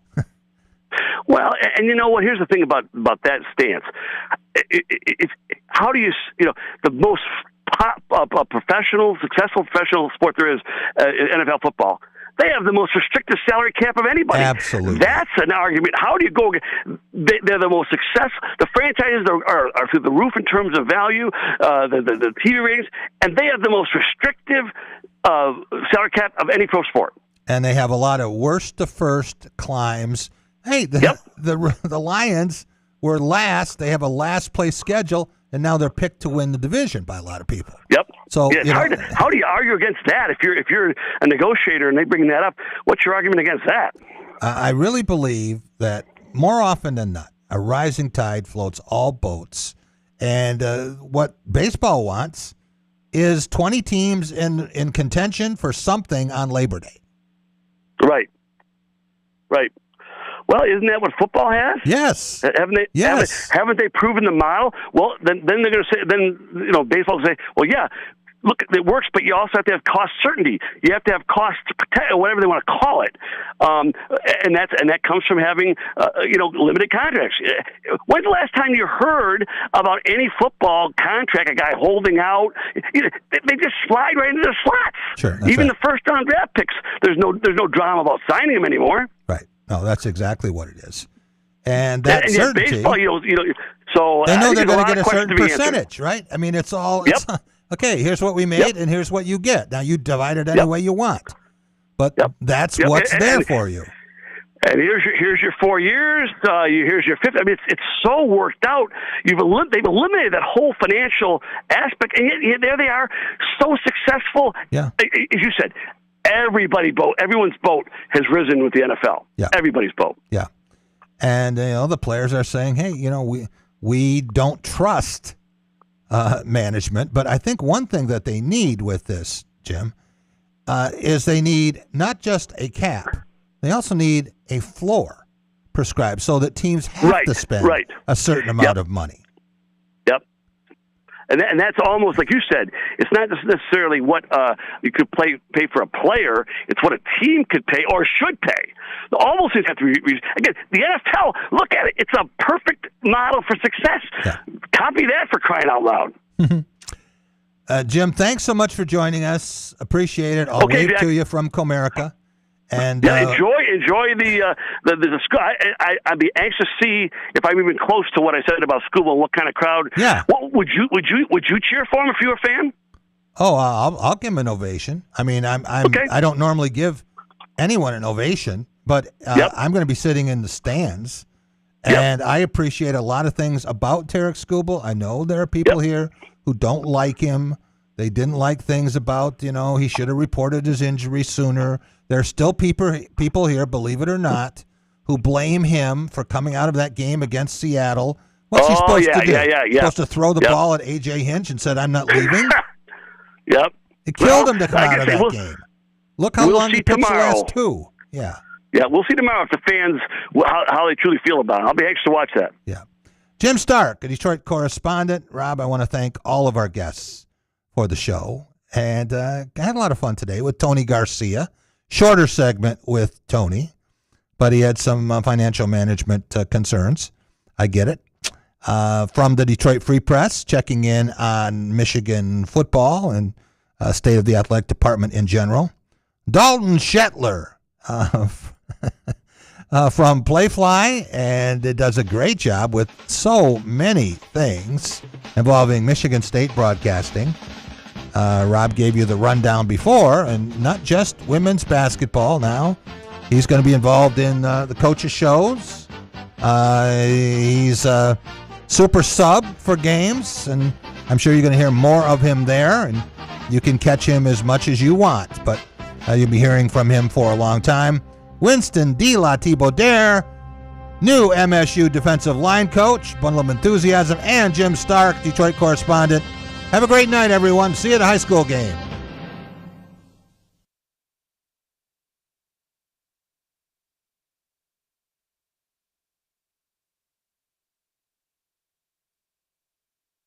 Well, and you know what? Here's the thing about that stance. It's how do you the most successful professional sport there is, NFL football. They have the most restrictive salary cap of anybody. Absolutely. That's an argument. How do you go? They're the most successful. The franchises are through the roof in terms of value, the TV ratings, and they have the most restrictive salary cap of any pro sport. And they have a lot of worst to first climbs. Hey, the Lions were last. They have a last place schedule, and now they're picked to win the division by a lot of people. Yep. So it's hard. How do you argue against that? If you're a negotiator and they bring that up, what's your argument against that? I really believe that more often than not, a rising tide floats all boats, and what baseball wants is 20 teams in contention for something on Labor Day. Right. Well, isn't that what football has? Yes. Haven't they? Yes. Haven't they proven the model? Well, then they're going to say. Then baseball will say, well, yeah, look, it works, but you also have to have cost certainty. You have to have cost protect, or whatever they want to call it, and that comes from having limited contracts. When's the last time you heard about any football contract? A guy holding out? They just slide right into the slots. Sure. Even the first round draft picks, there's no drama about signing them anymore. Right. No, that's exactly what it is. And that certainty. Baseball, so they know they're going to get a certain percentage, right? I mean, it's all. Yep. Okay, here's what we made, and here's what you get. Now you divide it any way you want, but that's what's there for you. And here's your 4 years. Here's your fifth. I mean, it's so worked out. They've eliminated that whole financial aspect, and yet there they are, so successful. Yeah. As you said, everyone's boat has risen with the NFL. Yeah. Everybody's boat. Yeah. And the players are saying, hey, we don't trust management. But I think one thing that they need with this, Jim, is they need not just a cap. They also need a floor prescribed so that teams have to spend a certain amount of money. Yep. And that's almost like you said. It's not necessarily what you could pay for a player. It's what a team could pay or should pay. Almost things have to be again. The NFL, look at it. It's a perfect model for success. Yeah. Copy that, for crying out loud. Jim, thanks so much for joining us. Appreciate it. I'll wave to you from Comerica. And enjoy the school. I'd be anxious to see if I'm even close to what I said about school and what kind of crowd. Yeah. Would you cheer for him if you were a fan? Oh, I'll give him an ovation. I mean, I don't normally give anyone an ovation, but I'm going to be sitting in the stands, and I appreciate a lot of things about Tarek Skubal. I know there are people here who don't like him. They didn't like things about, he should have reported his injury sooner. There's still people here, believe it or not, who blame him for coming out of that game against Seattle. What's he supposed to do? Supposed to throw the ball at A.J. Hinch and said, I'm not leaving? Yep. It killed him to come out of that game. Look how long he pitched the last two. Yeah. Yeah, we'll see tomorrow if the fans, how they truly feel about it. I'll be anxious to watch that. Yeah. Jim Stark, a Detroit correspondent. Rob, I want to thank all of our guests for the show. And I had a lot of fun today with Tony Garcia. Shorter segment with Tony, but he had some financial management concerns. I get it. From the Detroit Free Press, checking in on Michigan football and state of the athletic department in general. Dalton Shetler from Playfly, and it does a great job with so many things involving Michigan State broadcasting. Rob gave you the rundown before, and not just women's basketball now. He's going to be involved in the coaches' shows. He's a super sub for games, and I'm sure you're going to hear more of him there, and you can catch him as much as you want, but you'll be hearing from him for a long time. Winston De La Thibaudiere, new MSU defensive line coach, bundle of enthusiasm, and Jim Stark, Detroit correspondent. Have a great night, everyone. See you at a high school game.